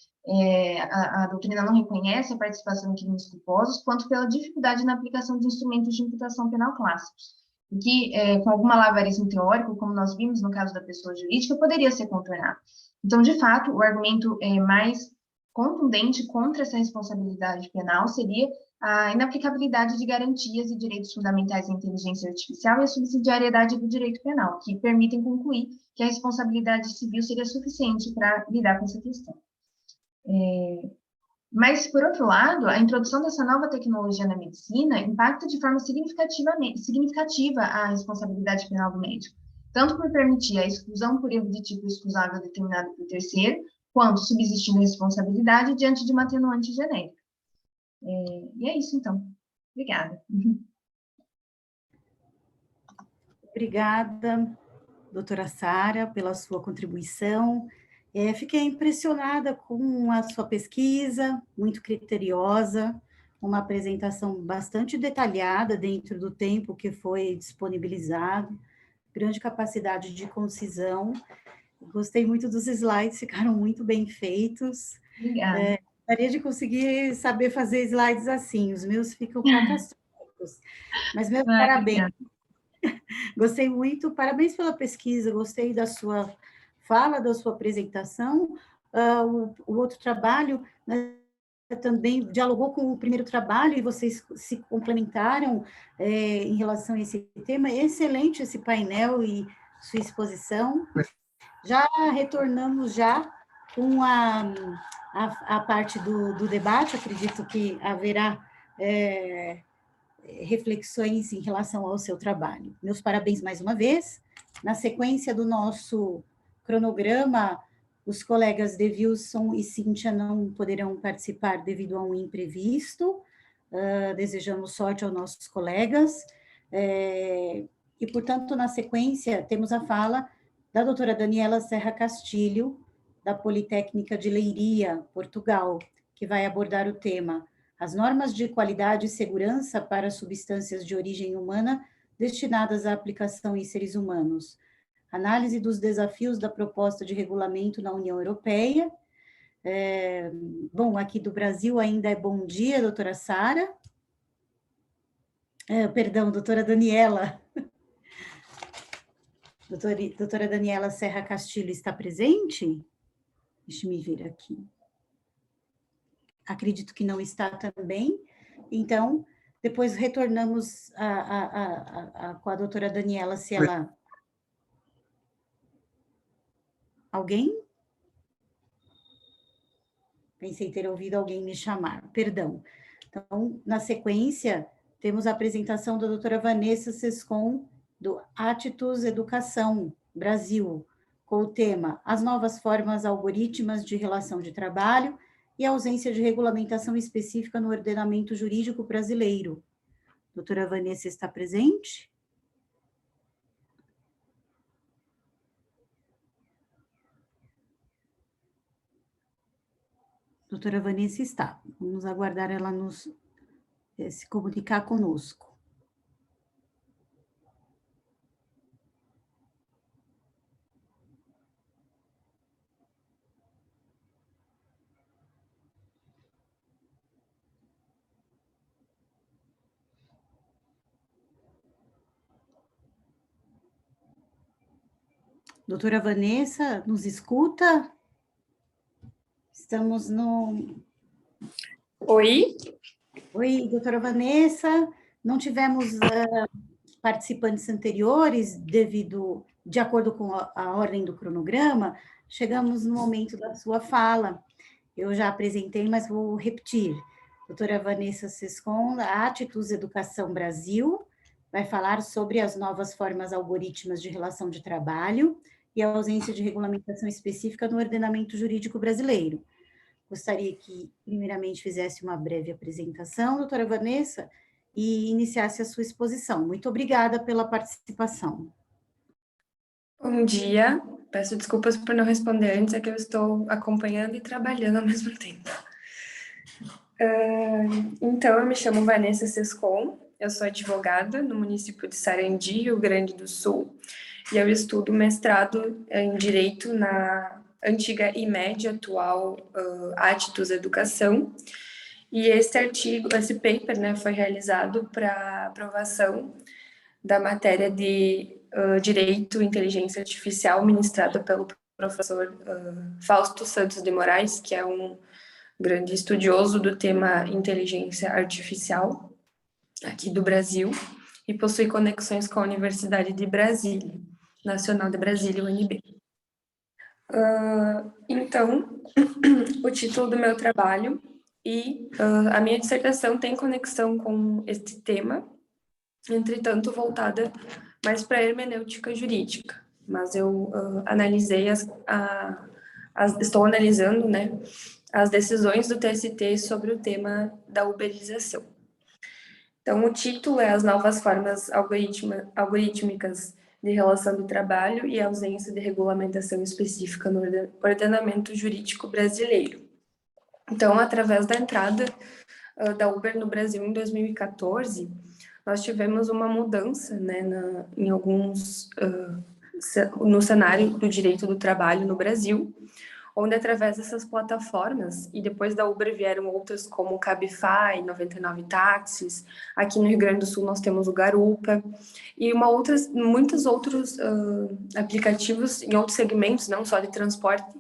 a doutrina não reconhece a participação em crimes culposos, quanto pela dificuldade na aplicação de instrumentos de imputação penal clássicos, que, com algum malabarismo teórico, como nós vimos no caso da pessoa jurídica, poderia ser contornado. Então, de fato, o argumento mais contundente contra essa responsabilidade penal seria a inaplicabilidade de garantias e direitos fundamentais da inteligência artificial e a subsidiariedade do direito penal, que permitem concluir que a responsabilidade civil seria suficiente para lidar com essa questão. Mas, por outro lado, a introdução dessa nova tecnologia na medicina impacta de forma significativa a responsabilidade penal do médico, tanto por permitir a exclusão por erro de tipo excusável determinado por terceiro, quanto subsistindo a responsabilidade diante de uma atenuante genérica. E é isso, então. Obrigada. Obrigada, doutora Sara, pela sua contribuição. Fiquei impressionada com a sua pesquisa, muito criteriosa, uma apresentação bastante detalhada dentro do tempo que foi disponibilizado, grande capacidade de concisão. Gostei muito dos slides, ficaram muito bem feitos. Obrigada. Gostaria de conseguir saber fazer slides assim, os meus ficam catastróficos. Mas meus Ah, parabéns. obrigada. Gostei muito, parabéns pela pesquisa, gostei da sua fala, da sua apresentação. O outro trabalho, né, também dialogou com o primeiro trabalho e vocês se complementaram em relação a esse tema. Excelente esse painel e sua exposição. Já retornamos já com a parte do debate, acredito que haverá reflexões em relação ao seu trabalho. Meus parabéns mais uma vez. Na sequência do nosso cronograma, os colegas Devilson e Cíntia não poderão participar devido a um imprevisto. Desejamos sorte aos nossos colegas. E, portanto, na sequência, temos a fala da doutora Daniela Serra Castilho, da Politécnica de Leiria, Portugal, que vai abordar o tema as normas de qualidade e segurança para substâncias de origem humana destinadas à aplicação em seres humanos. Análise dos desafios da proposta de regulamento na União Europeia. Bom, aqui do Brasil ainda é bom dia, doutora Sara. Perdão, doutora Daniela. Doutora Daniela Serra Castilho está presente? Deixa eu me ver aqui. Acredito que não está também. Então, depois retornamos com a doutora Daniela, se ela... Alguém? Pensei ter ouvido alguém me chamar, perdão. Então, na sequência, temos a apresentação da doutora Vanessa Sescon, do Attitus Educação, Brasil, com o tema As novas formas algorítmicas de relação de trabalho e a ausência de regulamentação específica no ordenamento jurídico brasileiro. Doutora Vanessa está presente? Doutora Vanessa está. Vamos aguardar ela se comunicar conosco. Doutora Vanessa, nos escuta? Estamos no... Oi? Oi, doutora Vanessa. Não tivemos participantes anteriores, de acordo com a ordem do cronograma, chegamos no momento da sua fala. Eu já apresentei, mas vou repetir. Doutora Vanessa Sescon, da Attitus Educação Brasil, vai falar sobre as novas formas algorítmicas de relação de trabalho e a ausência de regulamentação específica no ordenamento jurídico brasileiro. Gostaria que, primeiramente, fizesse uma breve apresentação, doutora Vanessa, e iniciasse a sua exposição. Muito obrigada pela participação. Bom dia. Peço desculpas por não responder antes, é que eu estou acompanhando e trabalhando ao mesmo tempo. Então, eu me chamo Vanessa Sescon, eu sou advogada no município de Sarandi, Rio Grande do Sul, e eu estudo mestrado em Direito na antiga IMED, atual Attitus Educação, e esse paper, né, foi realizado para aprovação da matéria de Direito e Inteligência Artificial, ministrada pelo professor Fausto Santos de Moraes, que é um grande estudioso do tema inteligência artificial aqui do Brasil, e possui conexões com a Universidade de Brasília, Nacional de Brasília, UNB. Então, o título do meu trabalho e a minha dissertação tem conexão com este tema, entretanto voltada mais para a hermenêutica jurídica, mas eu estou analisando, né, as decisões do TST sobre o tema da uberização. Então, o título é As novas formas algorítmicas de relação do trabalho e a ausência de regulamentação específica no ordenamento jurídico brasileiro. Então, através da entrada da Uber no Brasil em 2014, nós tivemos uma mudança, né, no cenário do direito do trabalho no Brasil, onde através dessas plataformas, e depois da Uber vieram outras como o Cabify, 99 Táxis, aqui no Rio Grande do Sul nós temos o Garupa, e muitos outros aplicativos em outros segmentos, não só de transporte,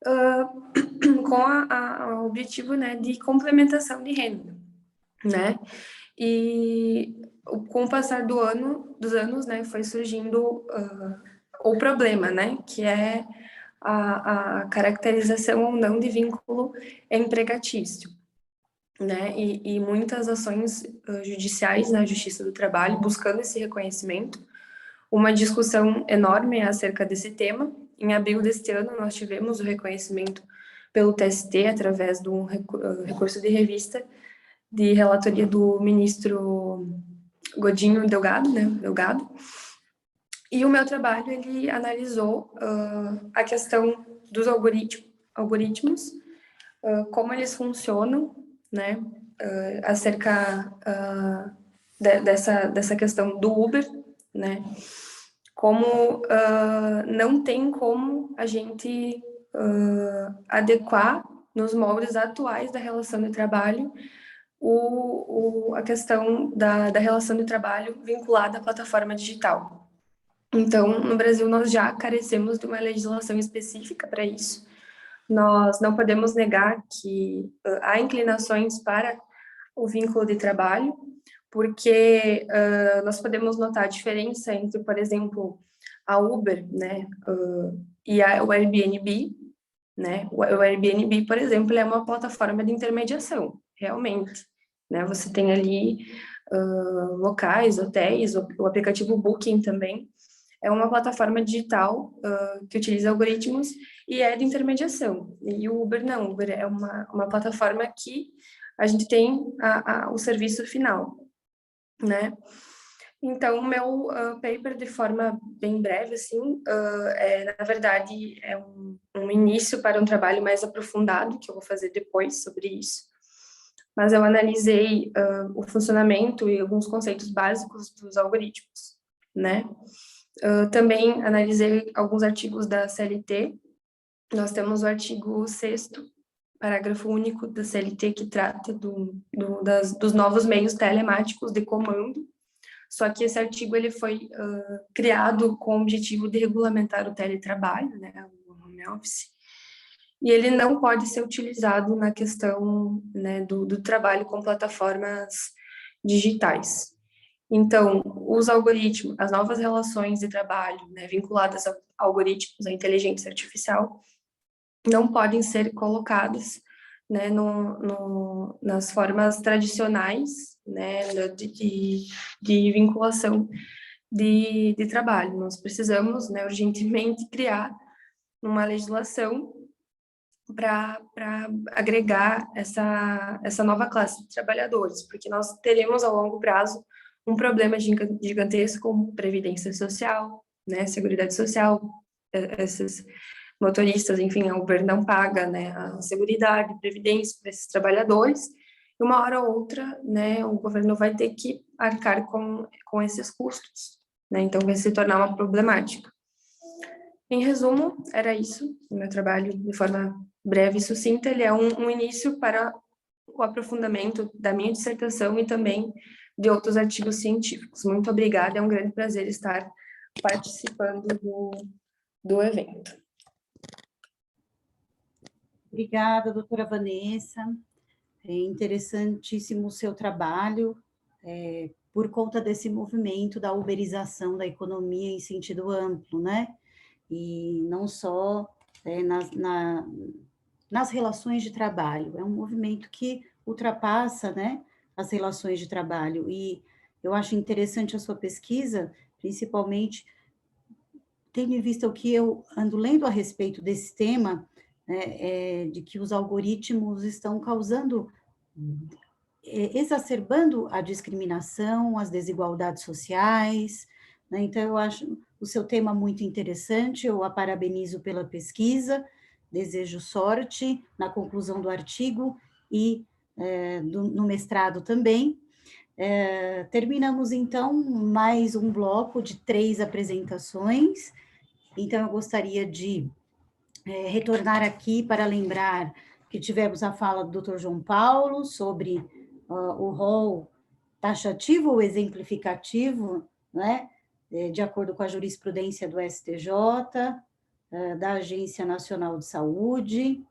com o objetivo, né, de complementação de renda, né? E com o passar dos anos, né, foi surgindo o problema, né, que é a caracterização ou não de vínculo empregatício, né, e muitas ações judiciais na Justiça do Trabalho buscando esse reconhecimento, uma discussão enorme acerca desse tema. Em abril deste ano, nós tivemos o reconhecimento pelo TST, através de um recurso de revista, de relatoria do ministro Godinho Delgado, né, Delgado. E o meu trabalho, ele analisou a questão dos algoritmos, como eles funcionam, né, acerca dessa questão do Uber, né, como não tem como a gente adequar nos moldes atuais da relação de trabalho a questão da relação de trabalho vinculada à plataforma digital. Então, no Brasil, nós já carecemos de uma legislação específica para isso. Nós não podemos negar que há inclinações para o vínculo de trabalho, porque nós podemos notar a diferença entre, por exemplo, a Uber, né, e o Airbnb, né? O Airbnb, por exemplo, é uma plataforma de intermediação, realmente, né? Você tem ali locais, hotéis, o aplicativo Booking também, é uma plataforma digital que utiliza algoritmos e é de intermediação. E o Uber não, o Uber é uma plataforma que a gente tem o serviço final, né? Então, o meu paper, de forma bem breve, assim, na verdade, é um início para um trabalho mais aprofundado, que eu vou fazer depois sobre isso. Mas eu analisei o funcionamento e alguns conceitos básicos dos algoritmos, né? Também analisei alguns artigos da CLT. Nós temos o artigo 6º, parágrafo único da CLT, que trata dos novos meios telemáticos de comando. Só que esse artigo ele foi criado com o objetivo de regulamentar o teletrabalho, né, o home office, e ele não pode ser utilizado na questão, né, do trabalho com plataformas digitais. Então, os algoritmos, as novas relações de trabalho, né, vinculadas a algoritmos, à inteligência artificial, não podem ser colocadas, né, nas formas tradicionais, né, de vinculação de trabalho. Nós precisamos, né, urgentemente criar uma legislação para agregar essa nova classe de trabalhadores, porque nós teremos a longo prazo um problema gigantesco como previdência social, né, seguridade social, esses motoristas, enfim, a Uber não paga, né, a seguridade, previdência para esses trabalhadores, e uma hora ou outra, né, o governo vai ter que arcar com esses custos, né, então vai se tornar uma problemática. Em resumo, era isso, o meu trabalho, de forma breve e sucinta, ele é um início para o aprofundamento da minha dissertação e também de outros artigos científicos. Muito obrigada, é um grande prazer estar participando do evento. Obrigada, doutora Vanessa. É interessantíssimo o seu trabalho, por conta desse movimento da uberização da economia em sentido amplo, né? E não só nas relações de trabalho. É um movimento que ultrapassa, né, as relações de trabalho. E eu acho interessante a sua pesquisa, principalmente tendo em vista o que eu ando lendo a respeito desse tema, né, de que os algoritmos estão causando, exacerbando a discriminação, as desigualdades sociais, né? Então, eu acho o seu tema muito interessante, eu a parabenizo pela pesquisa, desejo sorte na conclusão do artigo e no mestrado também. Terminamos, então, mais um bloco de 3 apresentações. Então, eu gostaria de retornar aqui para lembrar que tivemos a fala do Dr. João Paulo sobre o rol taxativo ou exemplificativo, né, de acordo com a jurisprudência do STJ, da Agência Nacional de Saúde,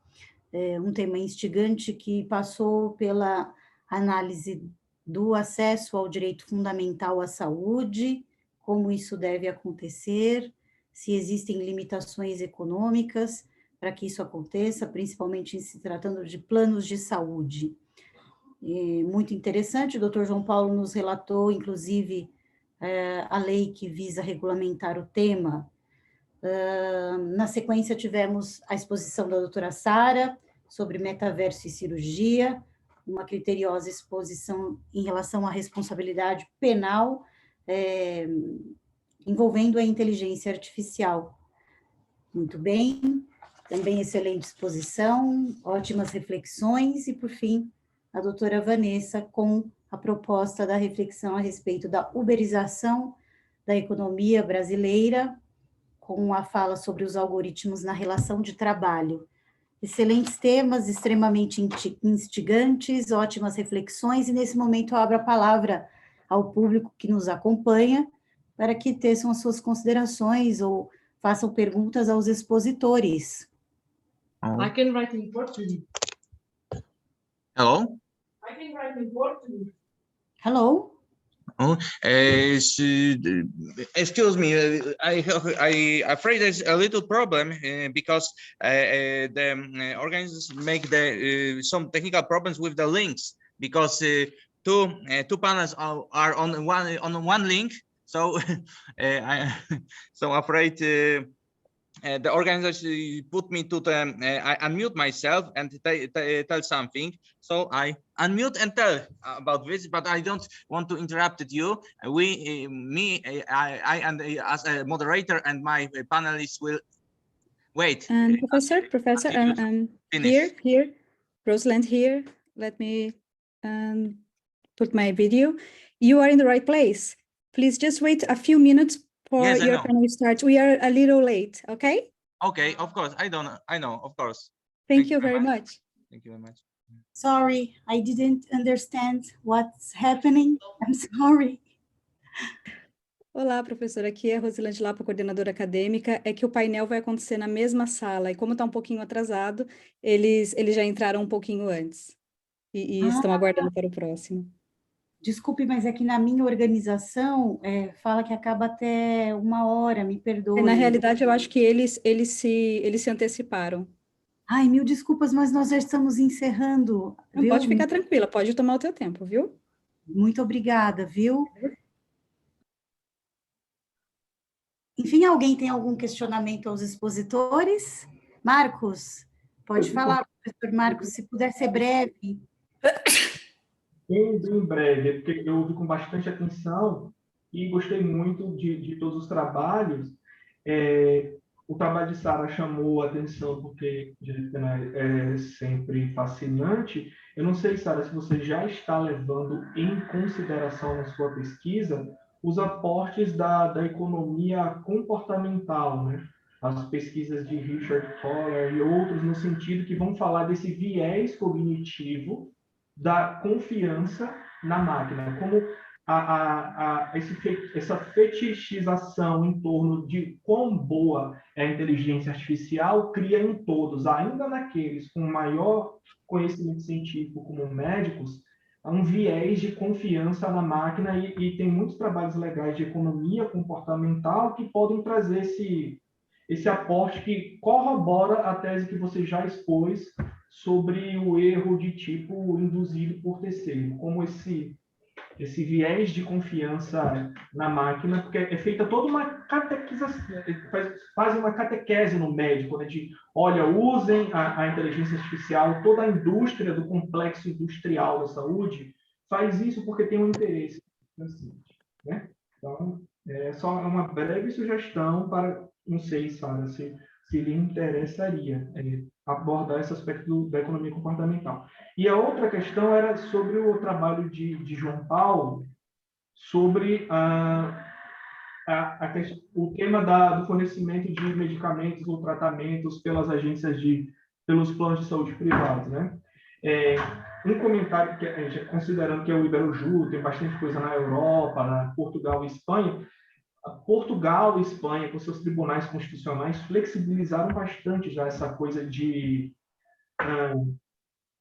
um tema instigante que passou pela análise do acesso ao direito fundamental à saúde, como isso deve acontecer, se existem limitações econômicas para que isso aconteça, principalmente em se tratando de planos de saúde. Muito interessante, o doutor João Paulo nos relatou, inclusive, a lei que visa regulamentar o tema. Na sequência, tivemos a exposição da doutora Sara sobre metaverso e cirurgia, uma criteriosa exposição em relação à responsabilidade penal envolvendo a inteligência artificial. Muito bem, também excelente exposição, ótimas reflexões, e, por fim, a doutora Vanessa com a proposta da reflexão a respeito da uberização da economia brasileira, com a fala sobre os algoritmos na relação de trabalho. Excelentes temas, extremamente instigantes, ótimas reflexões, e nesse momento eu abro a palavra ao público que nos acompanha, para que teçam as suas considerações ou façam perguntas aos expositores. I can write in Portuguese. Hello? I can write in Portuguese. Hello? Oh, excuse me, I afraid there's a little problem because the organizers make some technical problems with the links, because two panels are on one link, so so afraid the organizers put me to the I unmute myself and tell something, so I unmute and tell about this, but I don't want to interrupt you. I and as a moderator and my panelists will wait. Professor, here, Rosalind here. Let me put my video. You are in the right place. Please just wait a few minutes for your panel start. We are a little late, okay? Okay, of course. I know, of course. Thank you very much. Thank you very much. Sorry, I didn't understand what's happening. I'm sorry. Olá, professora. Aqui é a Rosilande Lapa, coordenadora acadêmica. É que o painel vai acontecer na mesma sala, e como está um pouquinho atrasado, eles já entraram um pouquinho antes. E estão aguardando para o próximo. Desculpe, mas é que na minha organização fala que acaba até 1h, me perdoe. Na realidade, eu acho que eles se anteciparam. Ai, mil desculpas, mas nós já estamos encerrando. Não, pode ficar tranquila, pode tomar o teu tempo, viu? Muito obrigada, viu? Enfim, alguém tem algum questionamento aos expositores? Marcos, pode falar, professor Marcos, se puder ser breve. Bem breve, porque eu ouvi com bastante atenção e gostei muito de todos os trabalhos. O trabalho de Sara chamou a atenção porque direito penal é sempre fascinante. Eu não sei, Sara, se você já está levando em consideração na sua pesquisa os aportes da economia comportamental, né? As pesquisas de Richard Thaler e outros, no sentido que vão falar desse viés cognitivo da confiança na máquina, como essa fetichização em torno de quão boa é a inteligência artificial cria em todos, ainda naqueles com maior conhecimento científico, como médicos, um viés de confiança na máquina, e tem muitos trabalhos legais de economia comportamental que podem trazer esse aporte que corrobora a tese que você já expôs sobre o erro de tipo induzido por terceiro, como esse viés de confiança na máquina, porque é feita toda uma catequização, fazem uma catequese no médico, né, de, olha, usem a inteligência artificial, toda a indústria do complexo industrial da saúde faz isso porque tem um interesse, assim, né? Então, é só uma breve sugestão para, não sei, Sara, se lhe interessaria abordar esse aspecto da economia comportamental. E a outra questão era sobre o trabalho de João Paulo, sobre o tema do fornecimento de medicamentos ou tratamentos pelas pelos planos de saúde privados, né? Um comentário que a gente, considerando que é o Iberojur, tem bastante coisa na Europa, na Portugal e Espanha. Portugal e Espanha, com seus tribunais constitucionais, flexibilizaram bastante já essa coisa de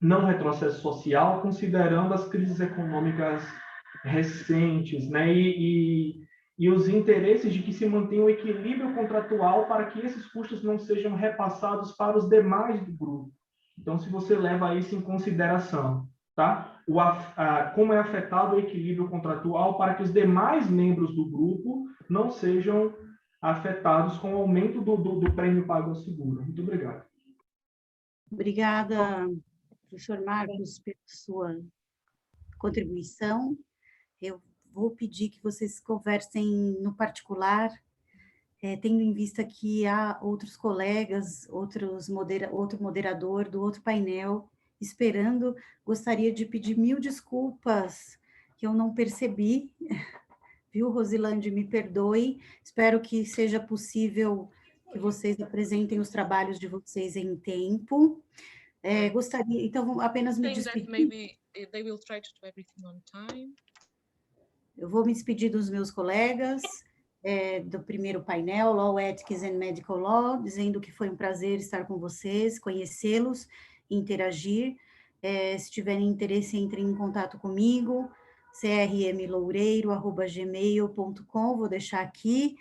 não retrocesso social, considerando as crises econômicas recentes, né? E os interesses de que se mantenha um equilíbrio contratual para que esses custos não sejam repassados para os demais do grupo. Então, se você leva isso em consideração, tá? Como é afetado o equilíbrio contratual para que os demais membros do grupo não sejam afetados com o aumento do prêmio pago ao seguro. Muito obrigado. Obrigada, professor Marcos, pela sua contribuição. Eu vou pedir que vocês conversem no particular, tendo em vista que há outros colegas, outro moderador do outro painel esperando. Gostaria de pedir 1000 desculpas que eu não percebi, viu, Rosilande? Me perdoe. Espero que seja possível que vocês apresentem os trabalhos de vocês em tempo. Gostaria, então, apenas me despedir. Eu vou me despedir dos meus colegas do primeiro painel, Law, Ethics and Medical Law, dizendo que foi um prazer estar com vocês, conhecê-los, interagir. Se tiverem interesse, entrem em contato comigo, crmloureiro@gmail.com, vou deixar aqui.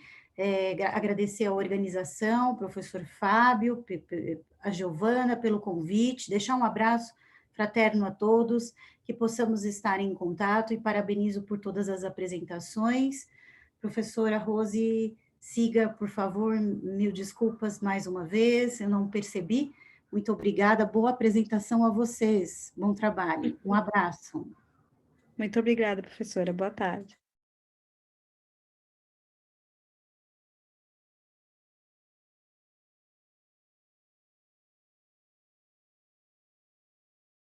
Agradecer a organização, o professor Fábio, a Giovana pelo convite, deixar um abraço fraterno a todos, que possamos estar em contato, e parabenizo por todas as apresentações. Professora Rose, siga, por favor, 1000 desculpas mais uma vez, eu não percebi. Muito obrigada, boa apresentação a vocês, bom trabalho, um abraço. Muito obrigada, professora, boa tarde.